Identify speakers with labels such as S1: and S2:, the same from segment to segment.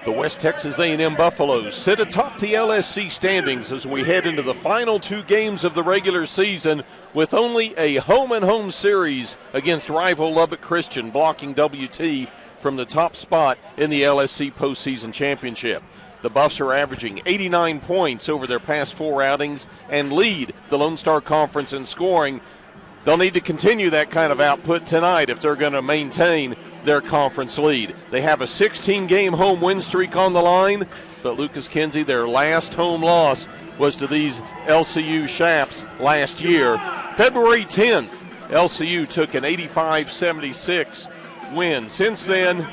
S1: The West Texas A&M Buffaloes sit atop the LSC standings as we head into the final two games of the regular season with only a home-and-home series against rival Lubbock Christian blocking WT from the top spot in the LSC postseason championship. The Buffs are averaging 89 points over their past four outings and lead the Lone Star Conference in scoring. They'll need to continue that kind of output tonight if they're going to maintain their conference lead. They have a 16-game home win streak on the line, but Lucas Kinsey, their last home loss was to these LCU Chaps last year. February 10th, LCU took an 85-76 win. Since then,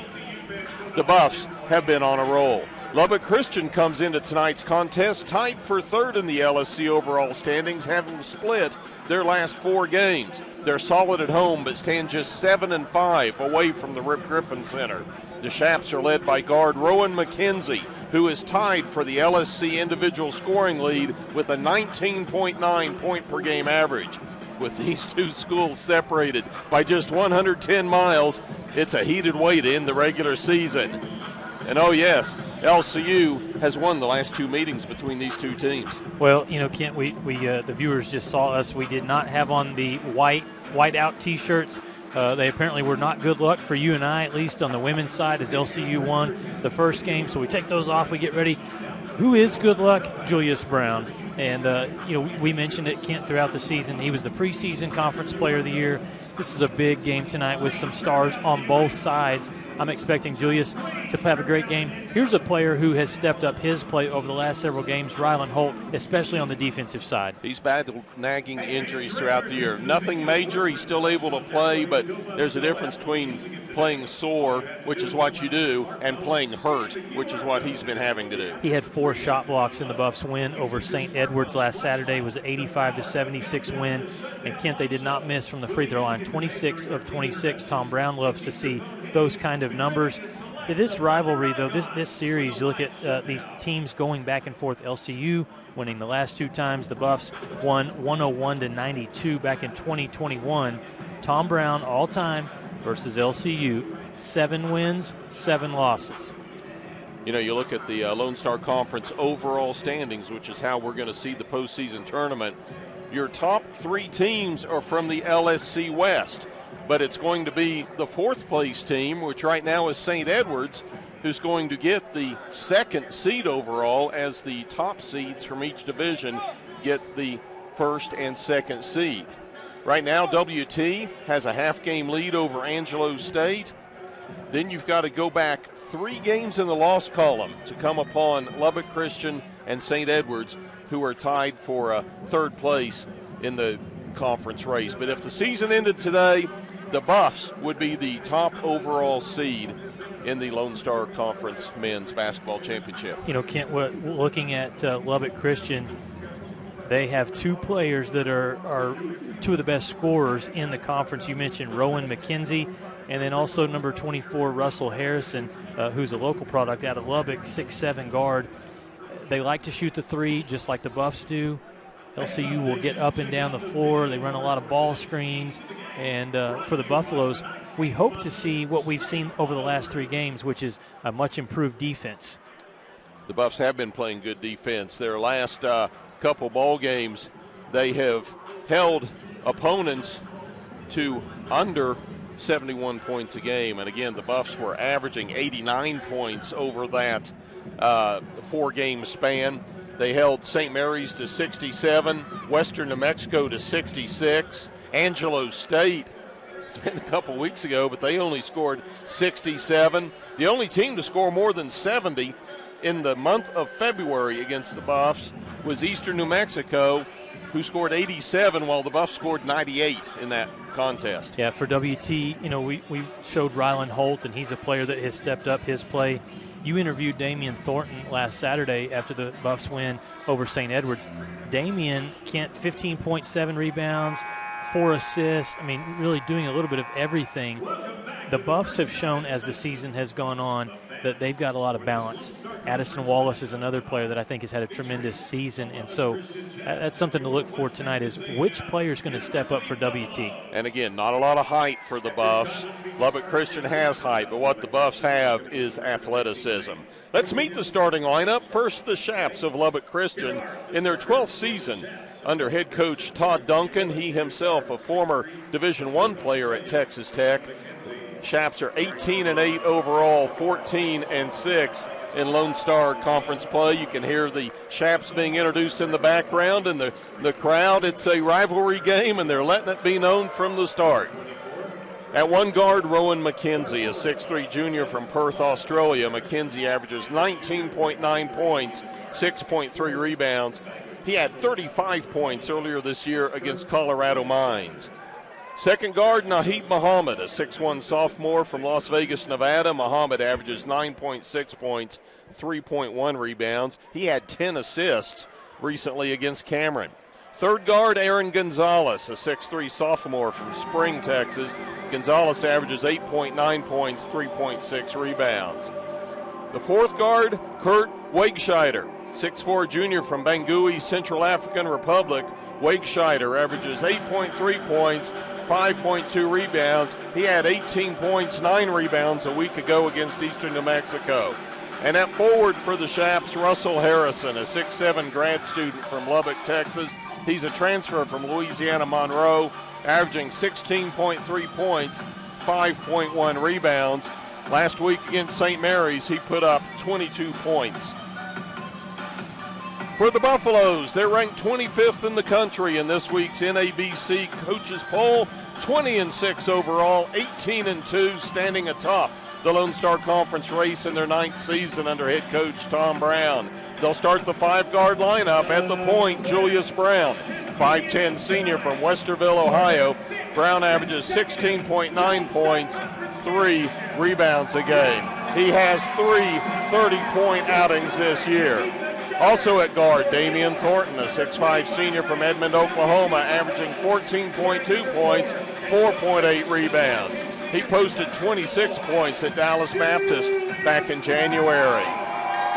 S1: the Buffs have been on a roll. Lubbock Christian comes into tonight's contest tied for third in the LSC overall standings, having split their last four games. They're solid at home, but stand just 7-5 away from the Rip Griffin Center. The Chaps are led by guard Rowan McKenzie, who is tied for the LSC individual scoring lead with a 19.9 point per game average. With these two schools separated by just 110 miles, it's a heated way to end the regular season. And oh yes, LCU has won the last two meetings between these two teams.
S2: Well, you know, Kent, we the viewers just saw us. We did not have on the white out T-shirts. They apparently were not good luck for you and I, at least on the women's side, as LCU won the first game. So we take those off, we get ready. Who is good luck? Julius Brown. And, we mentioned it, Kent, throughout the season. He was the preseason conference player of the year. This is a big game tonight with some stars on both sides. I'm expecting Julius to have a great game. Here's a player who has stepped up his play over the last several games, Rylan Holt, especially on the defensive side.
S1: He's battled nagging injuries throughout the year. Nothing major. He's still able to play, but there's a difference between playing sore, which is what you do, and playing hurt, which is what he's been having to do.
S2: He had 4 shot blocks in the Buffs' win over St. Edwards last Saturday. It was an 85-76 win. And, Kent, they did not miss from the free throw line. 26 of 26. Tom Brown loves to see those kind of numbers. This rivalry, though, this series, you look at these teams going back and forth. LCU winning the last 2 times. The Buffs won 101-92 back in 2021. Tom Brown all-time versus LCU, 7 wins, 7 losses.
S1: You know, you look at the Lone Star Conference overall standings, which is how we're going to see the postseason tournament. Your top 3 teams are from the LSC West, but it's going to be the 4th place team, which right now is St. Edwards, who's going to get the 2nd seed overall, as the top seeds from each division get the 1st and 2nd seed. Right now, WT has a half-game lead over Angelo State. Then you've got to go back 3 games in the loss column to come upon Lubbock Christian and St. Edwards, who are tied for 3rd place in the conference race. But if the season ended today, the Buffs would be the top overall seed in the Lone Star Conference Men's Basketball Championship.
S2: You know, Kent, looking at Lubbock Christian, they have 2 players that are 2 of the best scorers in the conference. You mentioned Rowan McKenzie, and then also number 24, Russell Harrison, who's a local product out of Lubbock, 6'7" guard. They like to shoot the 3 just like the Buffs do. LCU will get up and down the floor. They run a lot of ball screens. And for the Buffaloes, we hope to see what we've seen over the last 3 games, which is a much improved defense.
S1: The Buffs have been playing good defense. Their last couple ball games, they have held opponents to under 71 points a game. And again, the Buffs were averaging 89 points over that 4-game span. They held St. Mary's to 67, Western New Mexico to 66, Angelo State, it's been a couple weeks ago, but they only scored 67. The only team to score more than 70 in the month of February against the Buffs was Eastern New Mexico, who scored 87 while the Buffs scored 98 in that contest.
S2: Yeah, for WT, you know, we showed Rylan Holt, and he's a player that has stepped up his play. You interviewed Damian Thornton last Saturday after the Buffs win over St. Edwards. Damian, Kent, 15.7 rebounds, 4 assists. I mean, really doing a little bit of everything. The Buffs have shown as the season has gone on, that they've got a lot of balance. Addison Wallace is another player that I think has had a tremendous season, and so that's something to look for tonight is which player is going to step up for WT.
S1: And again, not a lot of height for the Buffs. Lubbock Christian has height, but what the Buffs have is athleticism. Let's meet the starting lineup. First, the Chaps of Lubbock Christian in their 12th season under head coach Todd Duncan. He himself a former Division I player at Texas Tech. Chaps are 18-8 overall, 14-6 in Lone Star Conference play. You can hear the Chaps being introduced in the background and the crowd. It's a rivalry game, and they're letting it be known from the start. At one guard, Rowan McKenzie, a 6'3 junior from Perth, Australia. McKenzie averages 19.9 points, 6.3 rebounds. He had 35 points earlier this year against Colorado Mines. Second guard, Naheed Muhammad, a 6'1 sophomore from Las Vegas, Nevada. Muhammad averages 9.6 points, 3.1 rebounds. He had 10 assists recently against Cameron. Third guard, Aaron Gonzalez, a 6'3 sophomore from Spring, Texas. Gonzalez averages 8.9 points, 3.6 rebounds. The fourth guard, Kurt Wagescheider, 6'4 junior from Bangui, Central African Republic. Wagescheider averages 8.3 points, 5.2 rebounds. He had 18 points, 9 rebounds a week ago against Eastern New Mexico. And at forward for the Chaps, Russell Harrison, a 6'7 grad student from Lubbock, Texas. He's a transfer from Louisiana Monroe, averaging 16.3 points, 5.1 rebounds. Last week against St. Mary's, he put up 22 points. For the Buffaloes, they're ranked 25th in the country in this week's NABC Coaches Poll, 20-6 overall, 18-2, standing atop the Lone Star Conference race in their 9th season under head coach Tom Brown. They'll start the 5-guard lineup. At the point, Julius Brown, 5'10 senior from Westerville, Ohio. Brown averages 16.9 points, 3 rebounds a game. He has 3 30-point outings this year. Also at guard, Damian Thornton, a 6'5 senior from Edmond, Oklahoma, averaging 14.2 points, 4.8 rebounds. He posted 26 points at Dallas Baptist back in January.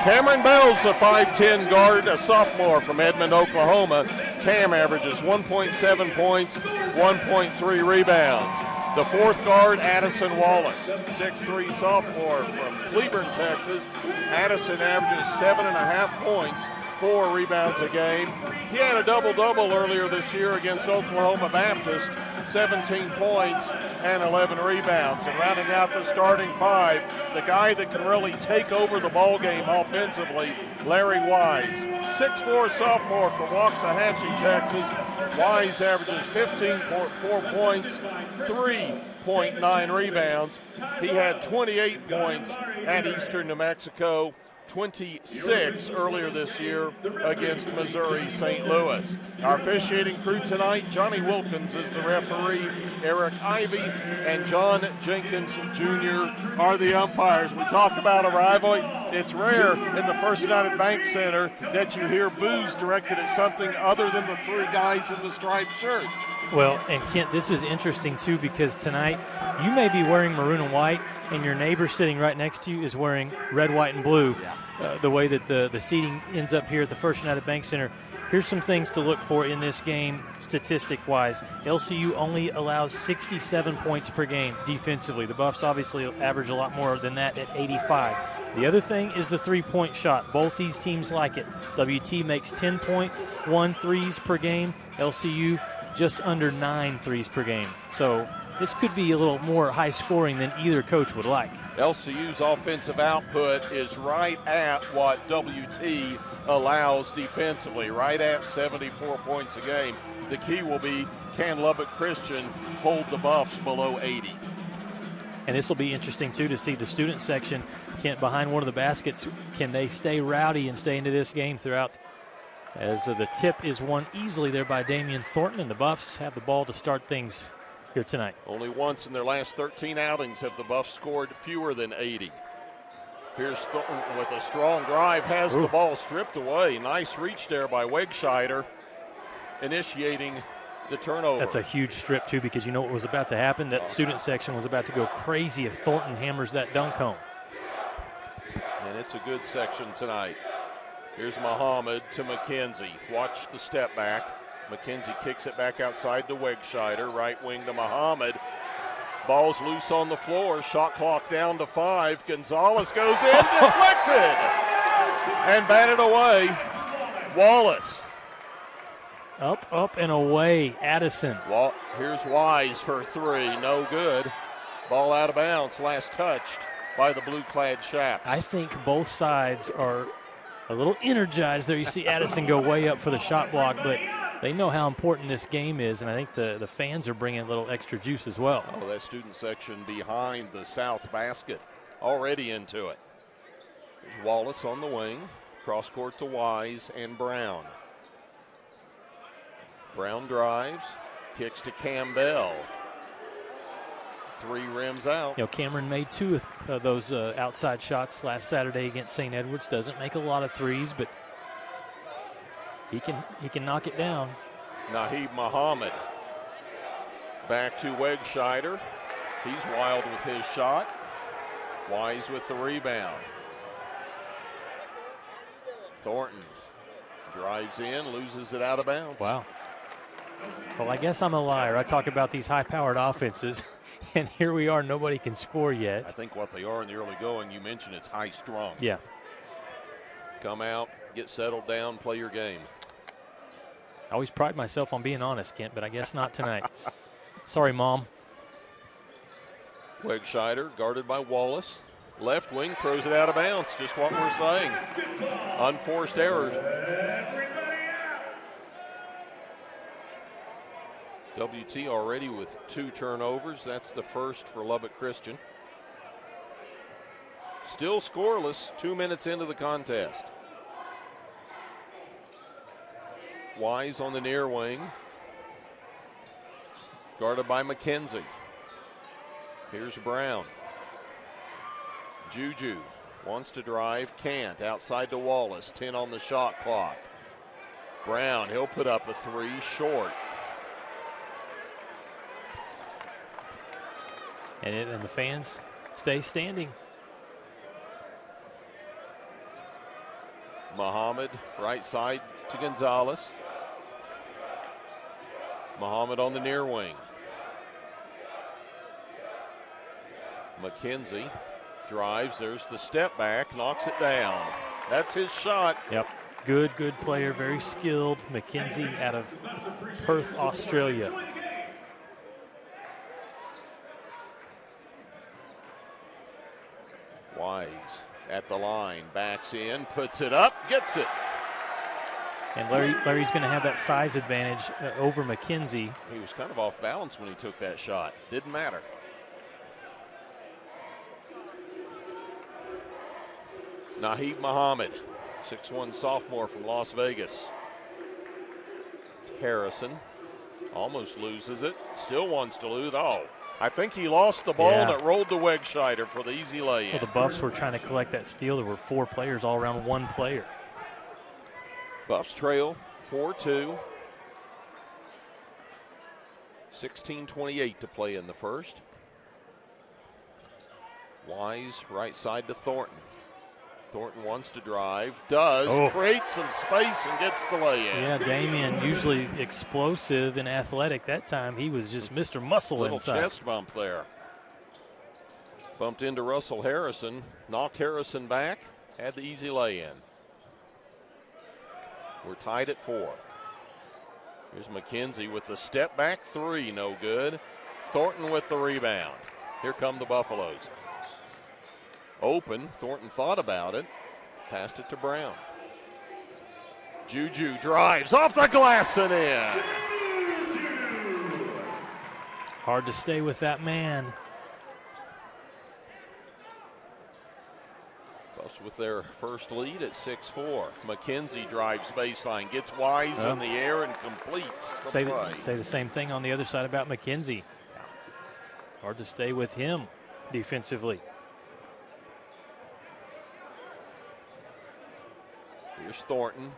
S1: Cameron Bell's a 5'10 guard, a sophomore from Edmond, Oklahoma. Cam averages 1.7 points, 1.3 rebounds. The fourth guard, Addison Wallace, 6'3 sophomore from Cleburne, Texas. Addison averages 7.5 points, 4 rebounds a game. He had a double-double earlier this year against Oklahoma Baptist, 17 points and 11 rebounds. And rounding out the starting 5, the guy that can really take over the ball game offensively, Larry Wise, 6'4 sophomore from Waxahachie, Texas. Wise averages 15.4 points, 3.9 rebounds. He had 28 points at Eastern New Mexico, 26 earlier this year against Missouri St. Louis. Our officiating crew tonight, Johnny Wilkins is the referee, Eric Ivey and John Jenkins Jr. are the umpires. We talk about a rivalry. It's rare in the First United Bank Center that you hear boos directed at something other than the 3 guys in the striped shirts.
S2: Well, and Kent, this is interesting too because tonight you may be wearing maroon and white and your neighbor sitting right next to you is wearing red, white, and blue. The way that the seating ends up here at the First United Bank Center. Here's some things to look for in this game statistic-wise. LCU only allows 67 points per game defensively. The Buffs obviously average a lot more than that at 85. The other thing is the three-point shot. Both these teams like it. WT makes 10.1 threes per game. LCU just under 9 threes per game. So this could be a little more high scoring than either coach would like.
S1: LCU's offensive output is right at what WT allows defensively, right at 74 points a game. The key will be, can Lubbock Christian hold the Buffs below 80?
S2: And this will be interesting, too, to see the student section, Kent, behind one of the baskets. Can they stay rowdy and stay into this game throughout? As the tip is won easily there by Damian Thornton, and the Buffs have the ball to start things here tonight.
S1: Only once in their last 13 outings have the Buffs scored fewer than 80. Here's Thornton with a strong drive, has the ball stripped away. Nice reach there by Wagescheider, initiating the turnover.
S2: That's a huge strip, too, because you know what was about to happen? That student section was about to go crazy if Thornton hammers that dunk home.
S1: and it's a good section tonight. Here's Muhammad to McKenzie. Watch the step back. McKenzie kicks it back outside to Wegscheider. Right wing to Muhammad. Ball's loose on the floor. Shot clock down to 5. Gonzalez goes in, deflected, and batted away. Wallace.
S2: Up, and away. Addison.
S1: Here's Wise for 3. No good. Ball out of bounds. Last touched by the blue-clad Chaps.
S2: I think both sides are a little energized there. You see Addison go way up for the shot block, but they know how important this game is, and I think the fans are bringing a little extra juice as well.
S1: Oh, that student section behind the south basket already into it. There's Wallace on the wing. Cross court to Wise and Brown. Brown drives, kicks to Campbell. 3 rims out.
S2: You know, Cameron made 2 of those outside shots last Saturday against St. Edwards. Doesn't make a lot of threes, but he can knock it down.
S1: Naheeb Muhammad back to Wegscheider. He's wild with his shot. Wise with the rebound. Thornton drives in, loses it out of bounds.
S2: Wow. Well, I guess I'm a liar. I talk about these high-powered offenses, and here we are. Nobody can score yet.
S1: I think what they are in the early going, you mentioned it's high-strung.
S2: Yeah.
S1: Come out, get settled down, play your game.
S2: I always pride myself on being honest, Kent, but I guess not tonight. Sorry, Mom.
S1: Wegscheider guarded by Wallace. Left wing throws it out of bounds. Just what we're saying. Unforced errors. WT already with 2 turnovers. That's the first for Lubbock Christian. Still scoreless 2 minutes into the contest. Wise on the near wing. Guarded by McKenzie. Here's Brown. Juju wants to drive, can't. Outside to Wallace, 10 on the shot clock. Brown, he'll put up a 3 short.
S2: And the fans stay standing.
S1: Muhammad, right side to Gonzalez. Muhammad on the near wing. McKenzie drives, there's the step back, knocks it down. That's his shot.
S2: Yep, good player, very skilled. McKenzie out of Perth, Australia.
S1: Wise at the line, backs in, puts it up, gets it.
S2: And Larry's going to have that size advantage over McKenzie.
S1: He was kind of off balance when he took that shot. Didn't matter. Naheeb Muhammad, 6'1" sophomore from Las Vegas. Harrison almost loses it, still wants to lose. Oh, I think he lost the ball and it rolled to Wegscheider for the easy lay-in.
S2: Well, the Buffs were trying to collect that steal. There were 4 players all around 1 player.
S1: Buffs trail 4-2. 16:28 to play in the first. Wise right side to Thornton. Thornton wants to drive, does, creates some space and gets the lay-in.
S2: Yeah, Damian, usually explosive and athletic. That time he was just Mr. Muscle
S1: Little
S2: inside.
S1: Chest bump there. Bumped into Russell Harrison, knocked Harrison back, had the easy lay-in. We're tied at 4. Here's McKenzie with the step back 3, no good. Thornton with the rebound. Here come the Buffaloes. Open, Thornton thought about it, passed it to Brown. Juju drives off the glass and in.
S2: Hard to stay with that man.
S1: Buffs with their first lead at 6-4. McKenzie drives baseline, gets Wise in the air and completes the play.
S2: Say the same thing on the other side about McKenzie. Hard to stay with him defensively.
S1: Here's Thornton,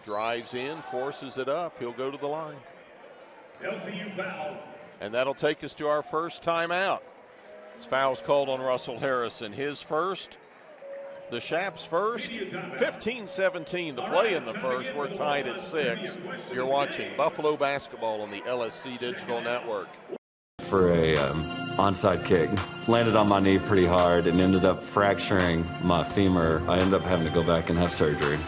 S1: drives in, forces it up. He'll go to the line. And that'll take us to our first timeout. This foul's called on Russell Harrison. His first, The Chaps first, 15-17 to play in the first. We're tied at 6. You're watching Buffalo basketball on the LSC Digital Network.
S3: For a onside kick, landed on my knee pretty hard and ended up fracturing my femur. I ended up having to go back and have surgery.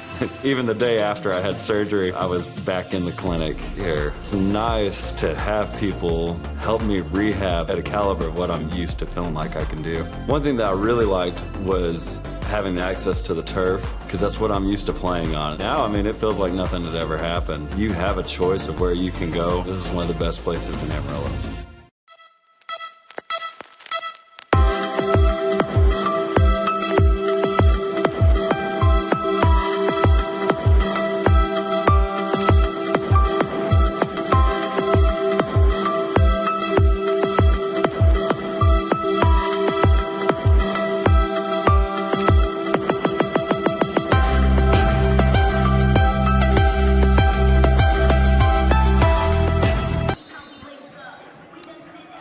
S3: Even the day after I had surgery, I was back in the clinic here. It's nice to have people help me rehab at a caliber of what I'm used to feeling like I can do. One thing that I really liked was having the access to the turf, because that's what I'm used to playing on. Now, I mean, it feels like nothing had ever happened. You have a choice of where you can go. This is one of the best places in Amarillo.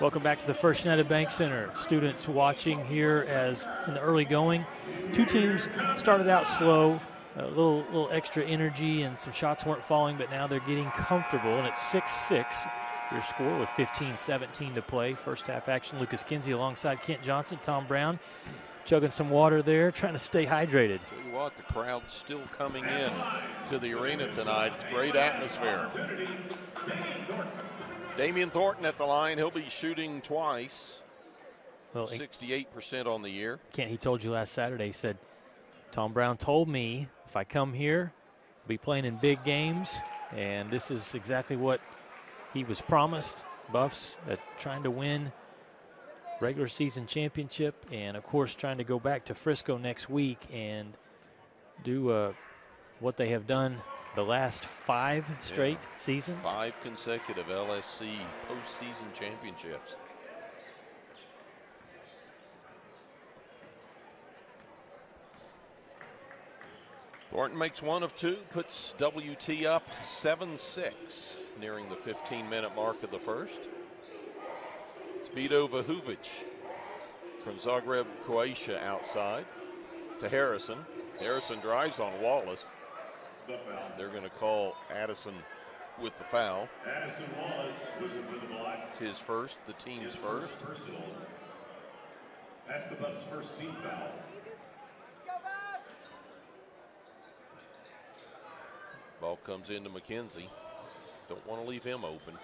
S2: Welcome back to the First United Bank Center. Students watching here as in the early going. Two teams started out slow, a little extra energy, and some shots weren't falling, but now they're getting comfortable, and it's 6-6. Your score with 15-17 to play. First half action, Lucas Kinsey alongside Kent Johnson, Tom Brown, chugging some water there, trying to stay hydrated.
S1: Tell you what, the crowd's still coming in to the arena tonight. Great atmosphere. Damian Thornton at the line. He'll be shooting twice. Well, 68% on the year.
S2: Kent, he told you last Saturday, he said, Tom Brown told me if I come here, I'll be playing in big games, and this is exactly what he was promised. Buffs trying to win regular season championship, and of course trying to go back to Frisco next week and do what they have done the last 5 straight seasons.
S1: 5 consecutive LSC postseason championships. Thornton makes 1 of 2, puts WT up 7-6, nearing the 15-minute mark of the first. It's Vito Vahuvic from Zagreb, Croatia outside to Harrison. Harrison drives on Wallace. They're going to call Addison with the foul.
S4: Addison Wallace was with the block.
S1: It's his first, the team's first.
S4: Personal. That's the Buffs' first team foul.
S1: Ball comes into McKenzie. Don't want to leave him open.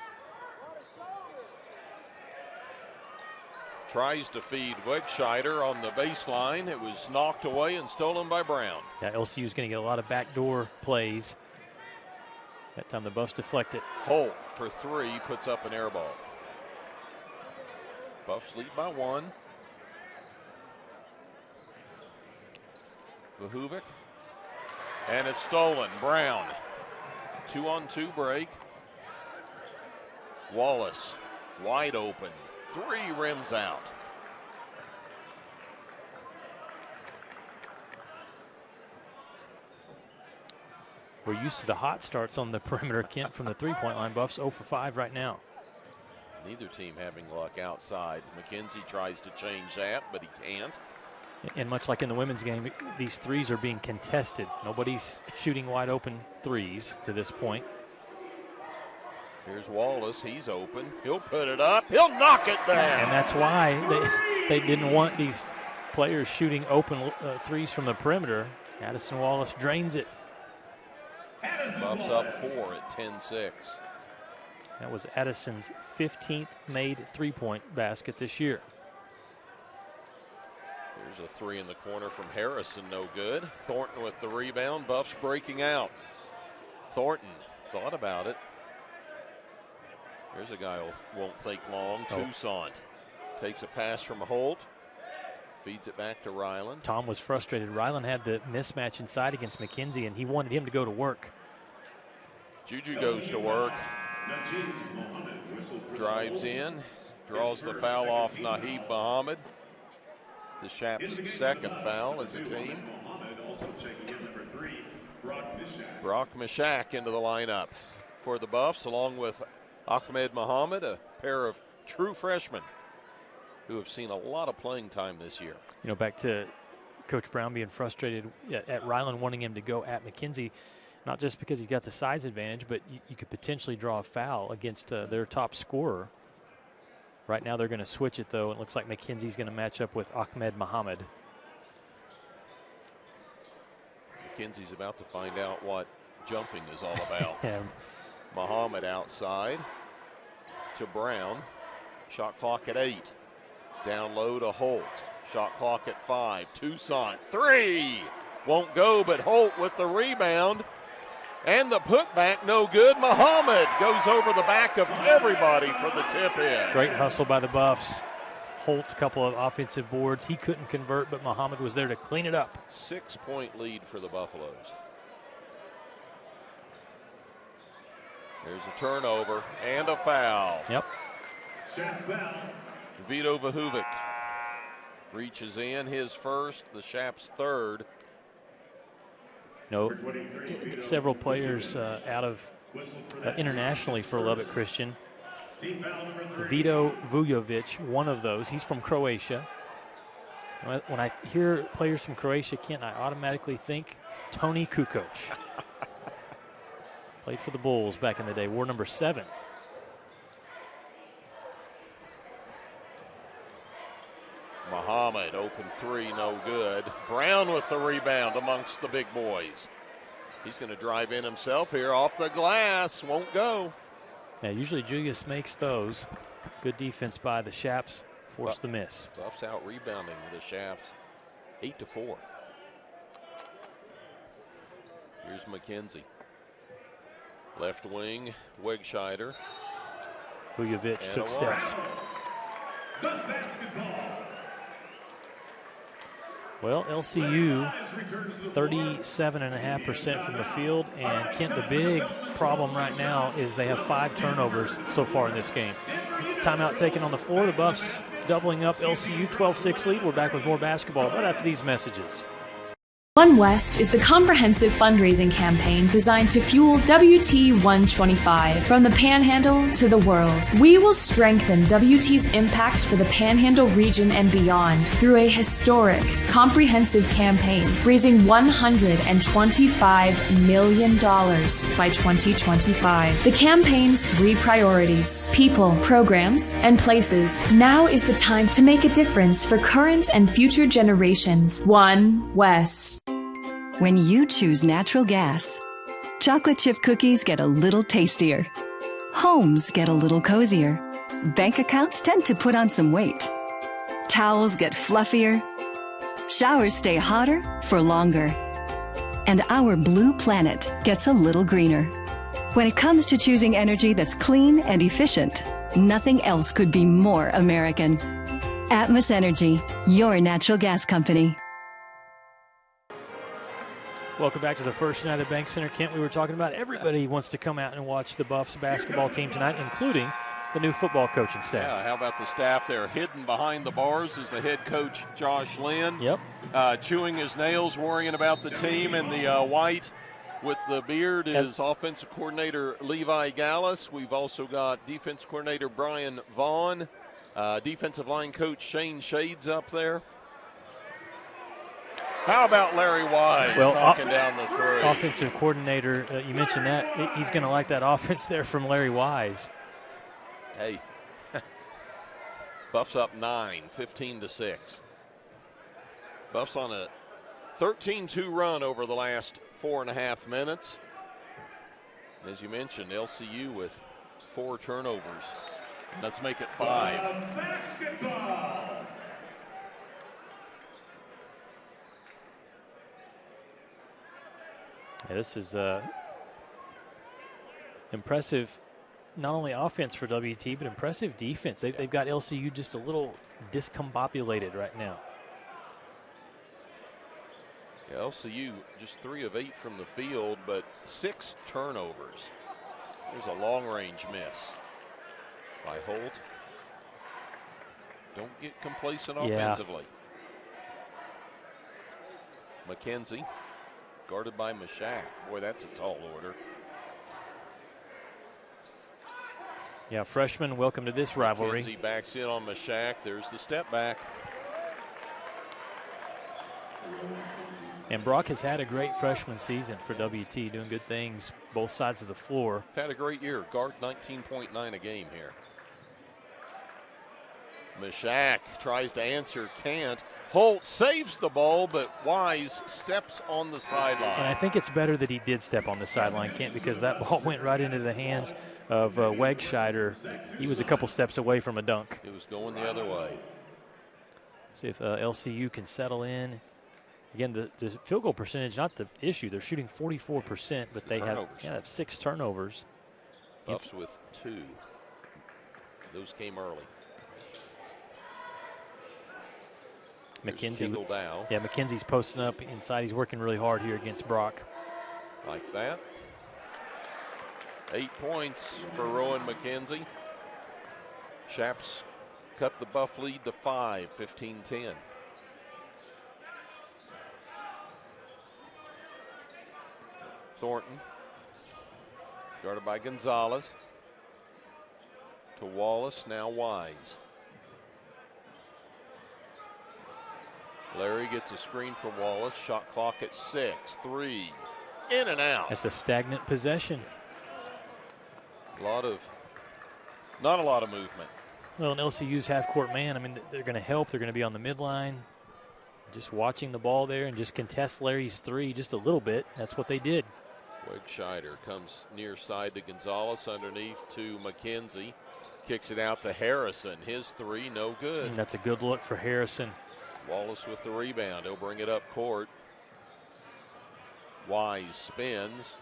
S1: Tries to feed Wegscheider on the baseline. It was knocked away and stolen by Brown.
S2: Yeah, LCU is going to get a lot of backdoor plays. That time the Buffs deflect it.
S1: Holt for 3 puts up an air ball. Buffs lead by 1. Vahuvic. And it's stolen. Brown. 2-on-2 break. Wallace wide open. 3 rims out.
S2: We're used to the hot starts on the perimeter, Kent, from the three-point line. Buffs 0 for 5 right now.
S1: Neither team having luck outside. McKenzie tries to change that, but he can't.
S2: And much like in the women's game, these threes are being contested. Nobody's shooting wide open threes to this point.
S1: Here's Wallace. He's open. He'll put it up. He'll knock it down.
S2: And that's why they didn't want these players shooting open threes from the perimeter. Addison Wallace drains it.
S1: Buffs up 4 at 10-6.
S2: That was Addison's 15th made three-point basket this year.
S1: Here's a 3 in the corner from Harrison, no good. Thornton with the rebound. Buffs breaking out. Thornton thought about it. Here's a guy who won't think long. Toussaint takes a pass from Holt. Feeds it back to Ryland.
S2: Tom was frustrated. Ryland had the mismatch inside against McKenzie, and he wanted him to go to work.
S1: Juju goes to work. Drives in. Draws the foul off Nahib Muhammad. The Chaps' second foul as a team. Brock Mishak into the lineup for the Buffs, along with Ahmed Muhammad, a pair of true freshmen who have seen a lot of playing time this year.
S2: You know, back to Coach Brown being frustrated at Ryland wanting him to go at McKenzie, not just because he's got the size advantage, but you could potentially draw a foul against their top scorer. Right now they're going to switch it, though. It looks like McKenzie's going to match up with Ahmed Muhammad.
S1: McKenzie's about to find out what jumping is all about. Muhammad outside to Brown. Shot clock at 8. Down low to Holt. Shot clock at 5. Toussaint, 3. Won't go, but Holt with the rebound. And the putback, no good. Muhammad goes over the back of everybody for the tip-in.
S2: Great hustle by the Buffs. Holt, a couple of offensive boards. He couldn't convert, but Muhammad was there to clean it up.
S1: 6-point lead for the Buffaloes. There's a turnover and a foul.
S2: Yep.
S1: Vito Vahuvic reaches in, his first, the Chaps' third.
S2: Several players out of internationally for Lubbock Christian. Vito Vujovic, one of those. He's from Croatia. When I hear players from Croatia, Kent, I automatically think Tony Kukoc. Played for the Bulls back in the day, wore number 7.
S1: Muhammad, open 3, no good. Brown with the rebound amongst the big boys. He's going to drive in himself here off the glass, won't go.
S2: Yeah, usually Julius makes those. Good defense by the Chaps, forced the miss.
S1: Buffs out rebounding the Chaps, 8-4. Here's McKenzie. Left wing, Wegscheider.
S2: Vujovic took steps. Well, LCU 37.5% from the field, and Kent, the big problem right now is they have 5 turnovers so far in this game. Timeout taken on the floor. The Buffs doubling up LCU 12-6 lead. We're back with more basketball right after these messages.
S5: One West is the comprehensive fundraising campaign designed to fuel WT 125 from the Panhandle to the world. We will strengthen WT's impact for the Panhandle region and beyond through a historic, comprehensive campaign raising $125 million by 2025. The campaign's 3 priorities: people, programs, and places. Now is the time to make a difference for current and future generations. One West.
S6: When you choose natural gas, chocolate chip cookies get a little tastier. Homes get a little cozier. Bank accounts tend to put on some weight. Towels get fluffier. Showers stay hotter for longer. And our blue planet gets a little greener. When it comes to choosing energy that's clean and efficient, nothing else could be more American. Atmos Energy, your natural gas company.
S2: Welcome back to the First United Bank Center. Kent, we were talking about everybody wants to come out and watch the Buffs basketball team tonight, including the new football coaching staff.
S1: Yeah, how about the staff there? Hidden behind the bars is the head coach, Josh Lynn.
S2: Yep.
S1: Chewing his nails, worrying about the team, and the white with the beard is offensive coordinator Levi Gallus. We've also got defense coordinator Brian Vaughn, defensive line coach Shane Shades up there. How about Larry Wise knocking down the 3?
S2: Offensive coordinator, you mentioned that. He's going to like that offense there from Larry Wise.
S1: Hey, Buffs up 9, 15-6. Buffs on a 13-2 run over the last 4.5 minutes. As you mentioned, LCU with 4 turnovers. Let's make it 5.
S4: Basketball.
S2: Yeah, this is impressive, not only offense for WT, but impressive defense. They've got LCU just a little discombobulated right now.
S1: Yeah, LCU just 3 of 8 from the field, but 6 turnovers. There's a long-range miss by Holt. Don't get complacent offensively. McKenzie. Guarded by Mashak. Boy, that's a tall order.
S2: Yeah, freshman, welcome to this rivalry.
S1: McKenzie backs in on Mashak. There's the step back.
S2: And Brock has had a great freshman season for WT, doing good things both sides of the floor.
S1: Had a great year. Guard 19.9 a game here. Mishak tries to answer, can't. Holt saves the ball, but Wise steps on the sideline.
S2: And I think it's better that he did step on the sideline, Kent, because that ball went right into the hands of Wegscheider. He was a couple steps away from a dunk.
S1: It was going the other way.
S2: See if LCU can settle in. Again, the field goal percentage, not the issue. They're shooting 44%, but they have 6 turnovers.
S1: Buffs with 2. Those came early.
S2: McKenzie.
S1: Dow.
S2: Yeah, McKenzie's posting up inside. He's working really hard here against Brock.
S1: Like that. 8 points for Rowan McKenzie. Chaps cut the Buff lead to 5, 15-10. Thornton, guarded by Gonzalez. To Wallace, now Wise. Larry gets a screen from Wallace. Shot clock at 6. 3. In and out.
S2: That's a stagnant possession.
S1: Not a lot of movement.
S2: Well, an LCU's half-court man, I mean, they're going to help. They're going to be on the midline. Just watching the ball there and just contest Larry's 3 just a little bit. That's what they did.
S1: Wegscheider comes near side to Gonzalez, underneath to McKenzie. Kicks it out to Harrison. His 3, no good.
S2: And that's a good look for Harrison.
S1: Wallace with the rebound. He'll bring it up court. Wise spins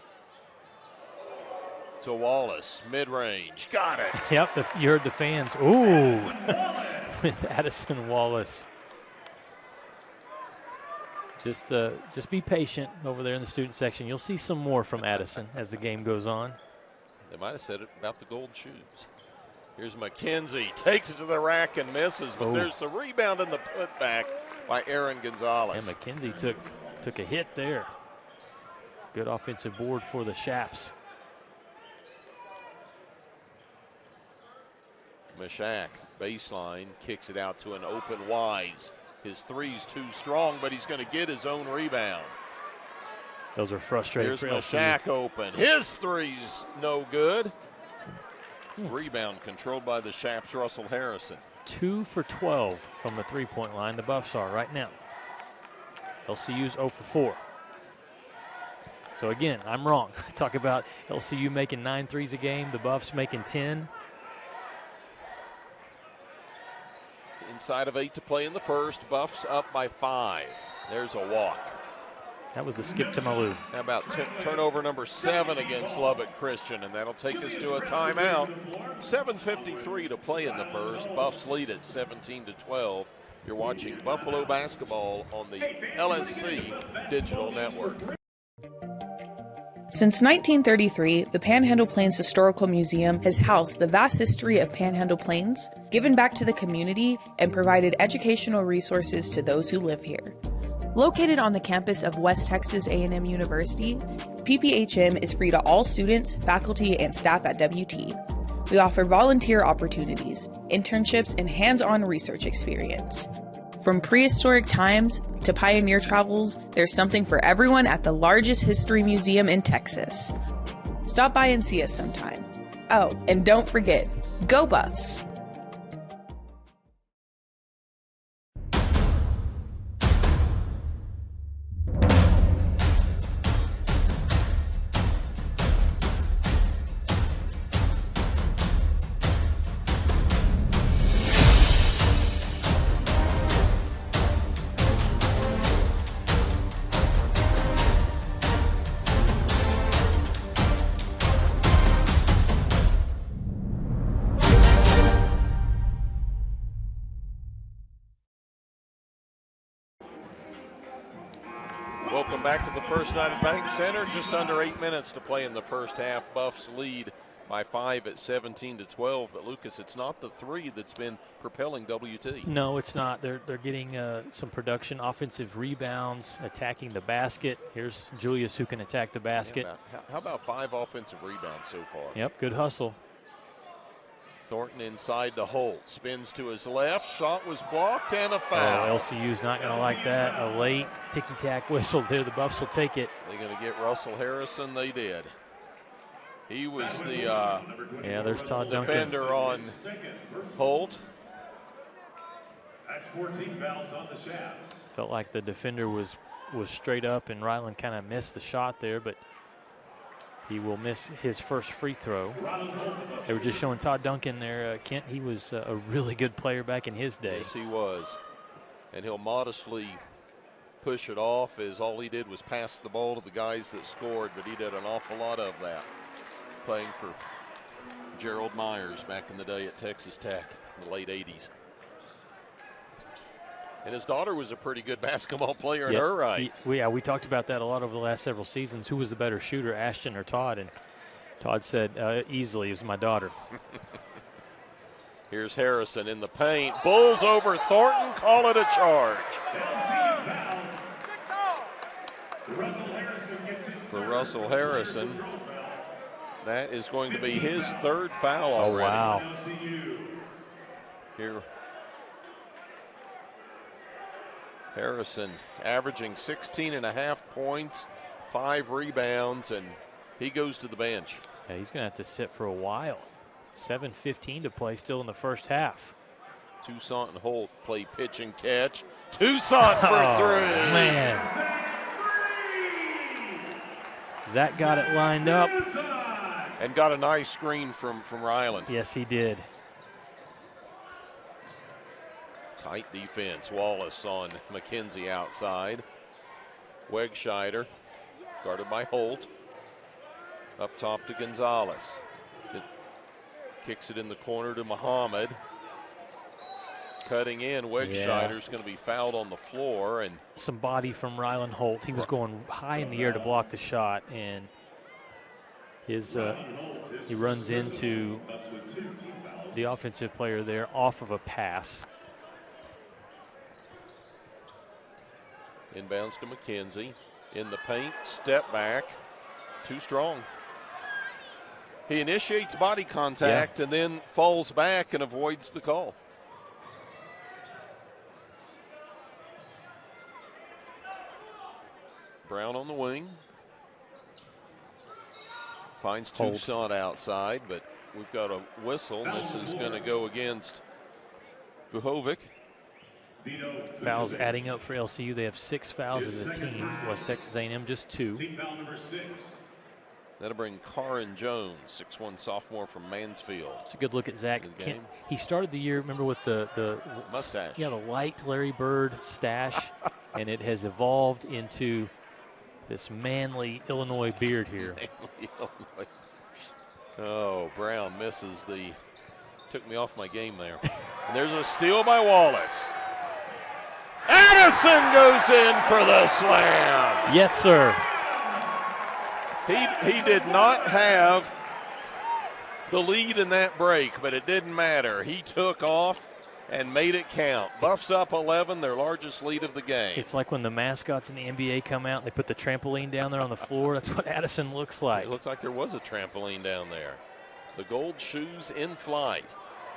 S1: to Wallace. Mid-range. Got it.
S2: Yep, you heard the fans. Ooh, with Addison Wallace. Just be patient over there in the student section. You'll see some more from Addison as the game goes on.
S1: They might have said it about the gold shoes. Here's McKenzie, takes it to the rack and misses, but there's the rebound and the putback by Aaron Gonzalez.
S2: And McKenzie took a hit there. Good offensive board for the Chaps.
S1: Mishak, baseline, kicks it out to an open Wise. His 3's too strong, but he's going to get his own rebound.
S2: Those are frustrating
S1: Here's
S2: for LCU.
S1: Mishak open. His 3's no good. Rebound controlled by the Chaps, Russell Harrison.
S2: 2 for 12 from the three-point line. The Buffs are right now. LCU's 0 for 4. So again, I'm wrong. Talk about LCU making 9 threes a game, the Buffs making 10.
S1: Inside of 8 to play in the first. Buffs up by 5. There's a walk.
S2: That was the skip to Malou.
S1: How about turnover number 7 against Lubbock Christian, and that'll take us to a timeout. 7:53 to play in the first. Buffs lead at 17-12. You're watching Buffalo basketball on the LSC Digital Network.
S7: Since 1933, the Panhandle Plains Historical Museum has housed the vast history of Panhandle Plains, given back to the community, and provided educational resources to those who live here. Located on the campus of West Texas A&M University, PPHM is free to all students, faculty, and staff at WT. We offer volunteer opportunities, internships, and hands-on research experience. From prehistoric times to pioneer travels, there's something for everyone at the largest history museum in Texas. Stop by and see us sometime. Oh, and don't forget, go Buffs!
S1: Welcome back to the First United Bank Center. Just under 8 minutes to play in the first half. Buffs lead by 5 at 17-12. But Lucas, it's not the 3 that's been propelling WT.
S2: No, it's not. They're getting some production, offensive rebounds, attacking the basket. Here's Julius who can attack the basket.
S1: How about 5 offensive rebounds so far?
S2: Yep, good hustle.
S1: Thornton inside to Holt. Spins to his left. Shot was blocked and a foul.
S2: LCU's not going to like that. A late ticky-tack whistle there. The Buffs will take it.
S1: They're going to get Russell Harrison. They did. He was the
S2: there's Todd Duncan.
S1: defender on Holt.
S4: That's 14 fouls on the Chaps.
S2: Felt like the defender was straight up, and Ryland kind of missed the shot there, but he will miss his first free throw. They were just showing Todd Duncan there, Kent. He was a really good player back in his day.
S1: Yes, he was. And he'll modestly push it off, as all he did was pass the ball to the guys that scored, but he did an awful lot of that, playing for Gerald Myers back in the day at Texas Tech in the late 80s. And his daughter was a pretty good basketball player in her right.
S2: We talked about that a lot over the last several seasons. Who was the better shooter, Ashton or Todd? And Todd said easily it was my daughter.
S1: Here's Harrison in the paint. Bulls over Thornton. Call it a charge. For Russell Harrison, that is going to be his third foul already.
S2: Oh, wow.
S1: Here, Harrison averaging 16.5 points, 5 rebounds, and he goes to the bench.
S2: Yeah, he's going to have to sit for a while. 7:15 to play still in the first half.
S1: Toussaint and Holt play pitch and catch. Toussaint for three.
S2: Man. Zach got it lined up.
S1: And got a nice screen from Ryland.
S2: Yes, he did.
S1: Tight defense. Wallace on McKenzie outside. Wegscheider guarded by Holt. Up top to Gonzalez. It kicks it in the corner to Muhammad. Cutting in. Wegscheider's going to be fouled on the floor. And
S2: some body from Ryland Holt. He was going high in the air to block the shot, and his he runs into the offensive player there off of a pass.
S1: Inbounds to McKenzie. In the paint, step back. Too strong. He initiates body contact and then falls back and avoids the call. Brown on the wing. Finds Toussaint outside, but we've got a whistle. This is going to go against Vujovic.
S2: Fouls adding up for LCU. They have 6 fouls as a team. West Texas A&M just 2.
S4: Team foul number 6.
S1: That'll bring Karin Jones, 6'1" sophomore from Mansfield.
S2: It's a good look at Zach. He started the year, remember, with the
S1: mustache.
S2: Yeah, the light Larry Bird stash, and it has evolved into this manly Illinois beard here.
S1: Oh, Brown misses the, took me off my game there. And there's a steal by Wallace. Addison goes in for the slam.
S2: Yes, sir.
S1: He did not have the lead in that break, but it didn't matter. He took off and made it count. Buffs up 11, their largest lead of the game.
S2: It's like when the mascots in the NBA come out and they put the trampoline down there on the floor. That's what Addison looks like.
S1: It looks like there was a trampoline down there. The gold shoes in flight.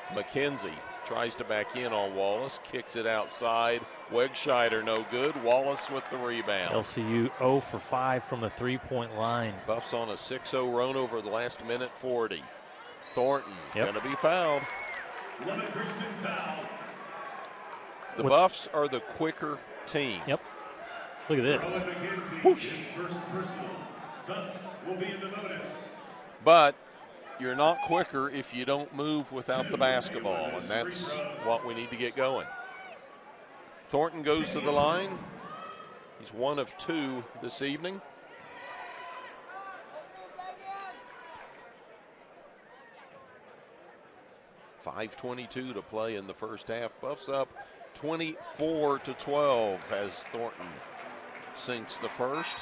S1: McKenzie tries to back in on Wallace, kicks it outside. Wegscheider no good. Wallace with the rebound.
S2: LCU 0 for 5 from the three-point line.
S1: Buffs on a 6-0 run over the last minute 40. Thornton going to be fouled. The Buffs are the quicker team.
S2: Yep. Look at this.
S1: Whoosh. But you're not quicker if you don't move without the basketball, and that's what we need to get going. Thornton goes to the line. He's 1 of 2 this evening. .5:22 to play in the first half. Buffs up 24-12 as Thornton sinks the first.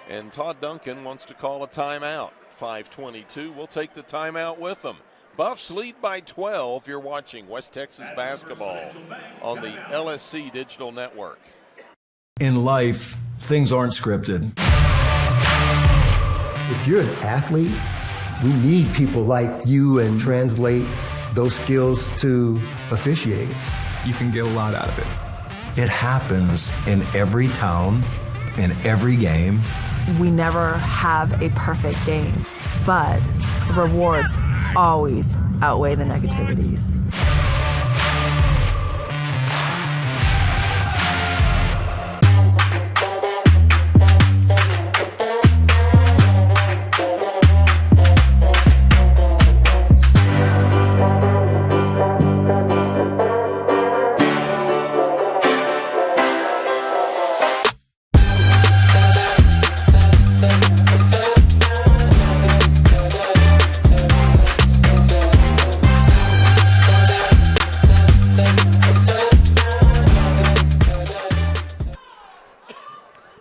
S1: And Todd Duncan wants to call a timeout. 5:22. We'll take the timeout with them. Buffs lead by 12. You're watching West Texas basketball on the LSC Digital Network.
S8: In life, things aren't scripted.
S9: If you're an athlete,
S8: We need people like you and translate those skills to officiating.
S9: You can get a lot out of it.
S8: It happens in every town, in every game.
S10: We never have a perfect game, but the rewards always outweigh the negativities.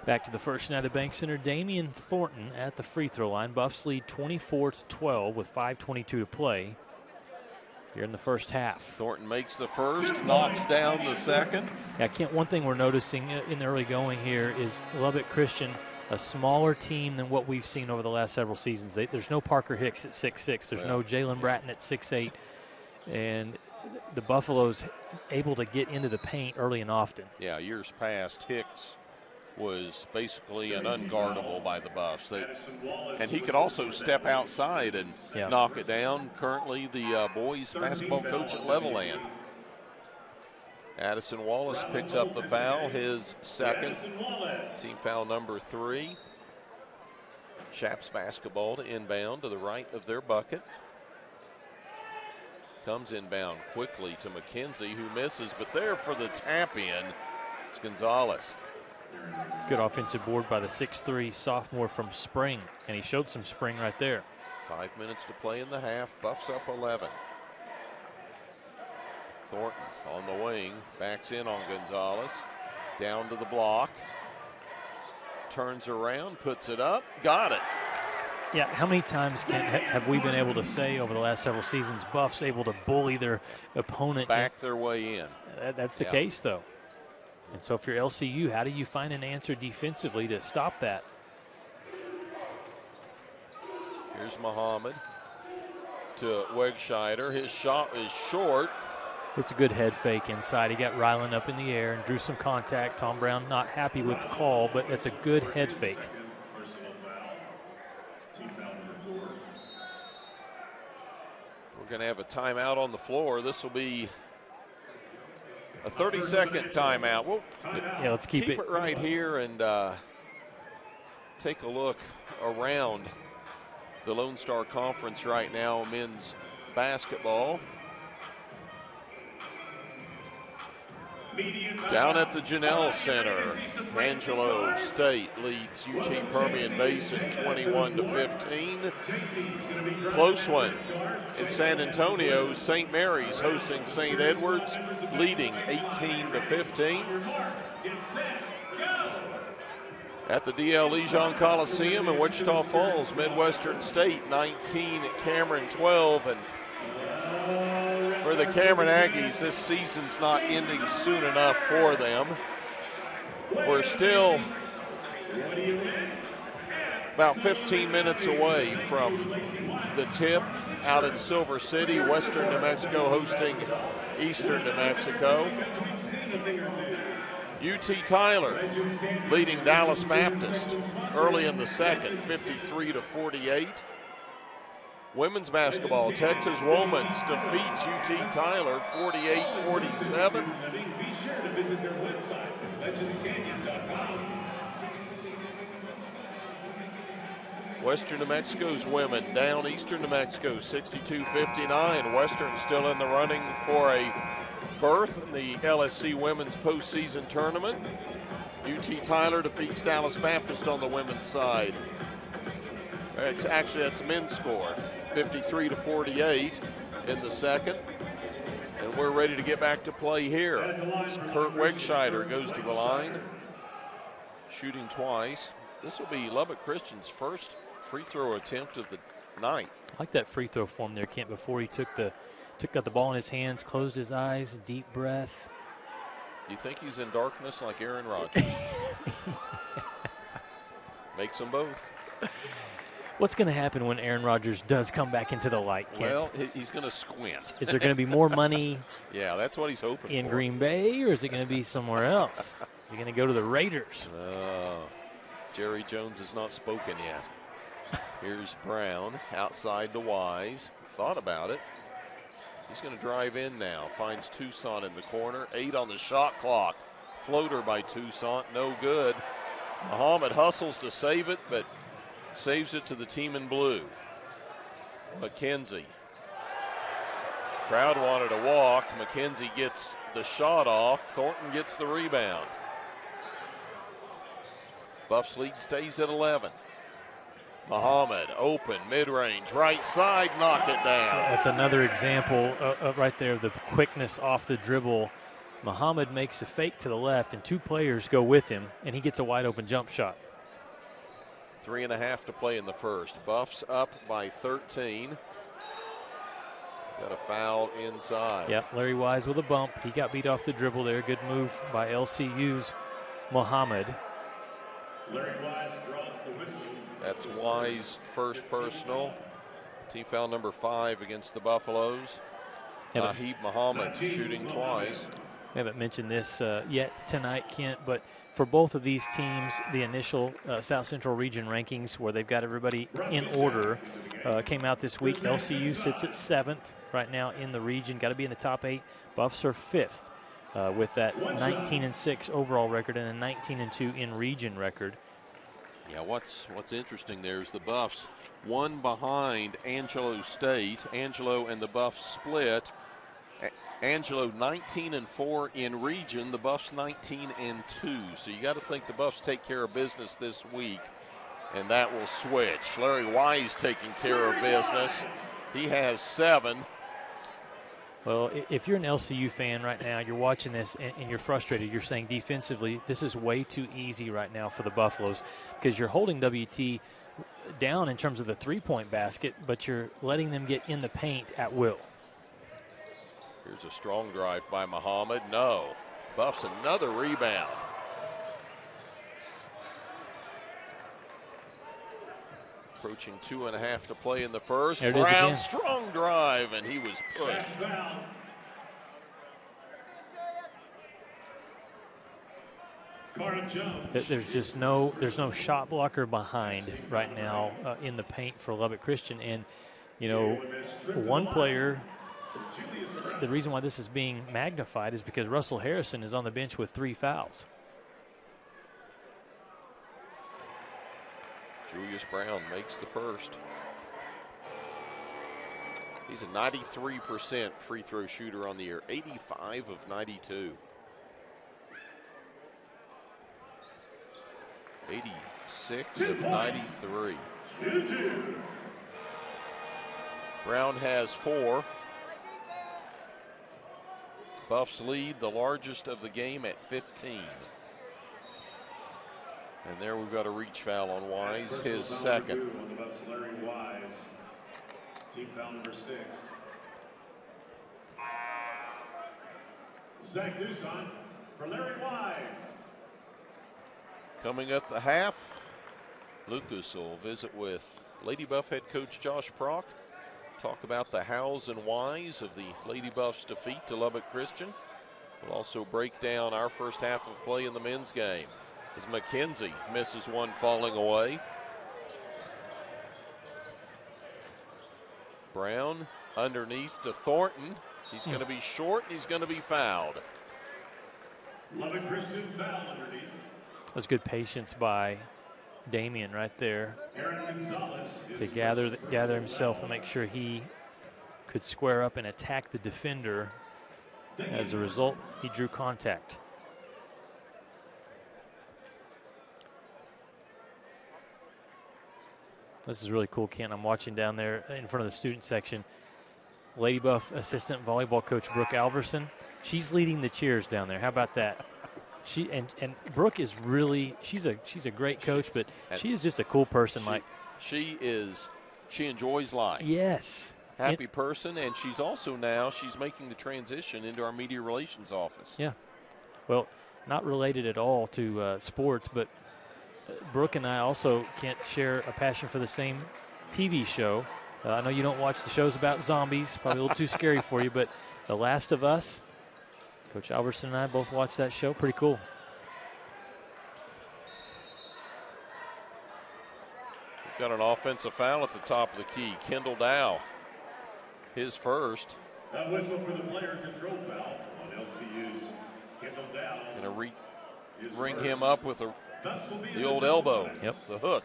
S2: Back to the First United Bank Center, Damian Thornton at the free throw line. Buffs lead 24-12 with 5:22 to play here in the first half.
S1: Thornton makes the first, knocks down the second.
S2: Yeah, one thing we're noticing in the early going here is Lubbock Christian, a smaller team than what we've seen over the last several seasons. There's no Parker Hicks at 6'6". There's no Jalen Bratton at 6'8". And the Buffaloes able to get into the paint early and often.
S1: Yeah, years past, Hicks was basically an unguardable by the Buffs. And he could also step outside and knock it down. Currently the boys basketball coach at Levelland. Addison Wallace picks up the foul, his second, team foul number 3. Chaps basketball to inbound to the right of their bucket. Comes inbound quickly to McKenzie, who misses, but there for the tap in, it's Gonzalez.
S2: Good offensive board by the 6'3" sophomore from Spring, and he showed some spring right there.
S1: 5 minutes to play in the half. Buffs up 11. Thornton on the wing, backs in on Gonzalez. Down to the block. Turns around, puts it up, got it.
S2: Yeah, how many times have we been able to say over the last several seasons, Buffs able to bully their opponent?
S1: Back their way in.
S2: That's the case, though. And so if you're LCU, how do you find an answer defensively to stop that?
S1: Here's Muhammad to Wegscheider. His shot is short.
S2: It's a good head fake inside. He got Ryland up in the air and drew some contact. Tom Brown not happy with the call, but that's a good head fake.
S1: We're going to have a timeout on the floor. This will be a 30-second timeout.
S2: Let's keep
S1: it right here and take a look around the Lone Star Conference right now, men's basketball. Down at the Janelle Center, Angelo State leads UT Permian Basin 21-15. Close one in San Antonio. St. Mary's hosting St. Edwards, leading 18-15. At the DL Lejeune Coliseum in Wichita Falls, Midwestern State 19 at Cameron 12. And for the Cameron Aggies, this season's not ending soon enough for them. We're still about 15 minutes away from the tip out in Silver City. Western New Mexico hosting Eastern New Mexico. UT Tyler leading Dallas Baptist early in the second, 53-48. Women's basketball, Texas Womans defeats UT Tyler 48-47.
S4: Be sure to visit their website, legendscanyon.com.
S1: Western New Mexico's women down Eastern New Mexico 62-59. Western still in the running for a berth in the LSC Women's Postseason Tournament. UT Tyler defeats Dallas Baptist on the women's side. Actually, that's men's score, 53-48 in the second. And we're ready to get back to play here. Kurt Wegscheider goes to the line, shooting twice. This will be Lubbock Christian's first free throw attempt of the night.
S2: I like that free throw form there, Kent, before he got the ball in his hands, closed his eyes, deep breath.
S1: Do you think he's in darkness like Aaron Rodgers? Makes them both.
S2: What's going to happen when Aaron Rodgers does come back into the light, Kent?
S1: Well, he's going to squint.
S2: Is there going to be more money
S1: yeah, that's what he's hoping
S2: in
S1: for.
S2: Green Bay, or is it going to be somewhere else? You're going to go to the Raiders.
S1: Jerry Jones has not spoken yet. Here's Brown outside to Wise. Thought about it. He's going to drive in now. Finds Toussaint in the corner. 8 on the shot clock. Floater by Toussaint. No good. Muhammad hustles to save it, but saves it to the team in blue. McKenzie. Crowd wanted to walk. McKenzie gets the shot off. Thornton gets the rebound. Buffs lead stays at 11. Muhammad, open, mid-range, right side, knock it down.
S2: That's another example right there of the quickness off the dribble. Muhammad makes a fake to the left, and 2 players go with him, and he gets a wide-open jump shot.
S1: 3.5 to play in the first. Buffs up by 13. Got a foul inside.
S2: Yep, Larry Wise with a bump. He got beat off the dribble there. Good move by LCU's Muhammad.
S4: Larry Wise draws the whistle.
S1: That's Wise first personal. Team foul number 5 against the Buffaloes. Naheed Muhammad shooting twice.
S2: We haven't mentioned this yet tonight, Kent, but for both of these teams, the initial South Central Region rankings where they've got everybody in order came out this week. LCU sits at 7th right now in the region. Got to be in the top 8. Buffs are 5th with that 19-6 overall record and a 19-2 in region record.
S1: Yeah, what's interesting there is the Buffs one behind Angelo State. Angelo and the Buffs split. Angelo 19-4 in region, the Buffs 19-2. So you got to think the Buffs take care of business this week, and that will switch. Larry Wise taking care of business. He has 7.
S2: Well, if you're an LCU fan right now, you're watching this and you're frustrated. You're saying defensively, this is way too easy right now for the Buffaloes because you're holding WT down in terms of the three-point basket, but you're letting them get in the paint at will.
S1: Here's a strong drive by Muhammad. No. Buffs another rebound. Approaching 2.5 to play in the first. Brown, strong drive, and he was pushed.
S2: There's no shot blocker behind right now in the paint for Lubbock Christian. And, you know, one player, the reason why this is being magnified is because Russell Harrison is on the bench with 3 fouls.
S1: Julius Brown makes the first. He's a 93% free throw shooter on the year, 85 of 92. 86 of 93. Brown has 4. Buffs lead, the largest of the game, at 15. And there we've got a reach foul on Wise, his second.
S4: On the Buffs, Larry Wise. Team foul number 6. Zach Toussaint for Larry Wise.
S1: Coming up the half, Lucas will visit with Lady Buff head coach Josh Prock. Talk about the hows and whys of the Lady Buffs' defeat to Lubbock Christian. We'll also break down our first half of play in the men's game as McKenzie misses one falling away. Brown underneath to Thornton. He's going to be short and he's going to be fouled.
S4: Lubbock Christian foul underneath.
S2: That was good patience by Damian right there to gather himself and make sure he could square up and attack the defender. As a result, he drew contact. This is really cool, Kent. I'm watching down there in front of the student section. Lady Buff assistant volleyball coach Brooke Alverson. She's leading the cheers down there. How about that? She and Brooke is really she's a great coach, but she is just a cool person, Mike.
S1: She enjoys life.
S2: Yes.
S1: Happy person, and she's making the transition into our media relations office.
S2: Yeah. Well, not related at all to sports, but Brooke and I also can't share a passion for the same TV show. I know you don't watch the shows about zombies, probably a little too scary for you, but The Last of Us, Coach Albertson and I both watched that show. Pretty cool.
S1: We've got an offensive foul at the top of the key. Kendall Dow, his first.
S4: That whistle for the player control foul on LCU's Kendall Dow.
S1: Going to ring him up with the old elbow, the hook.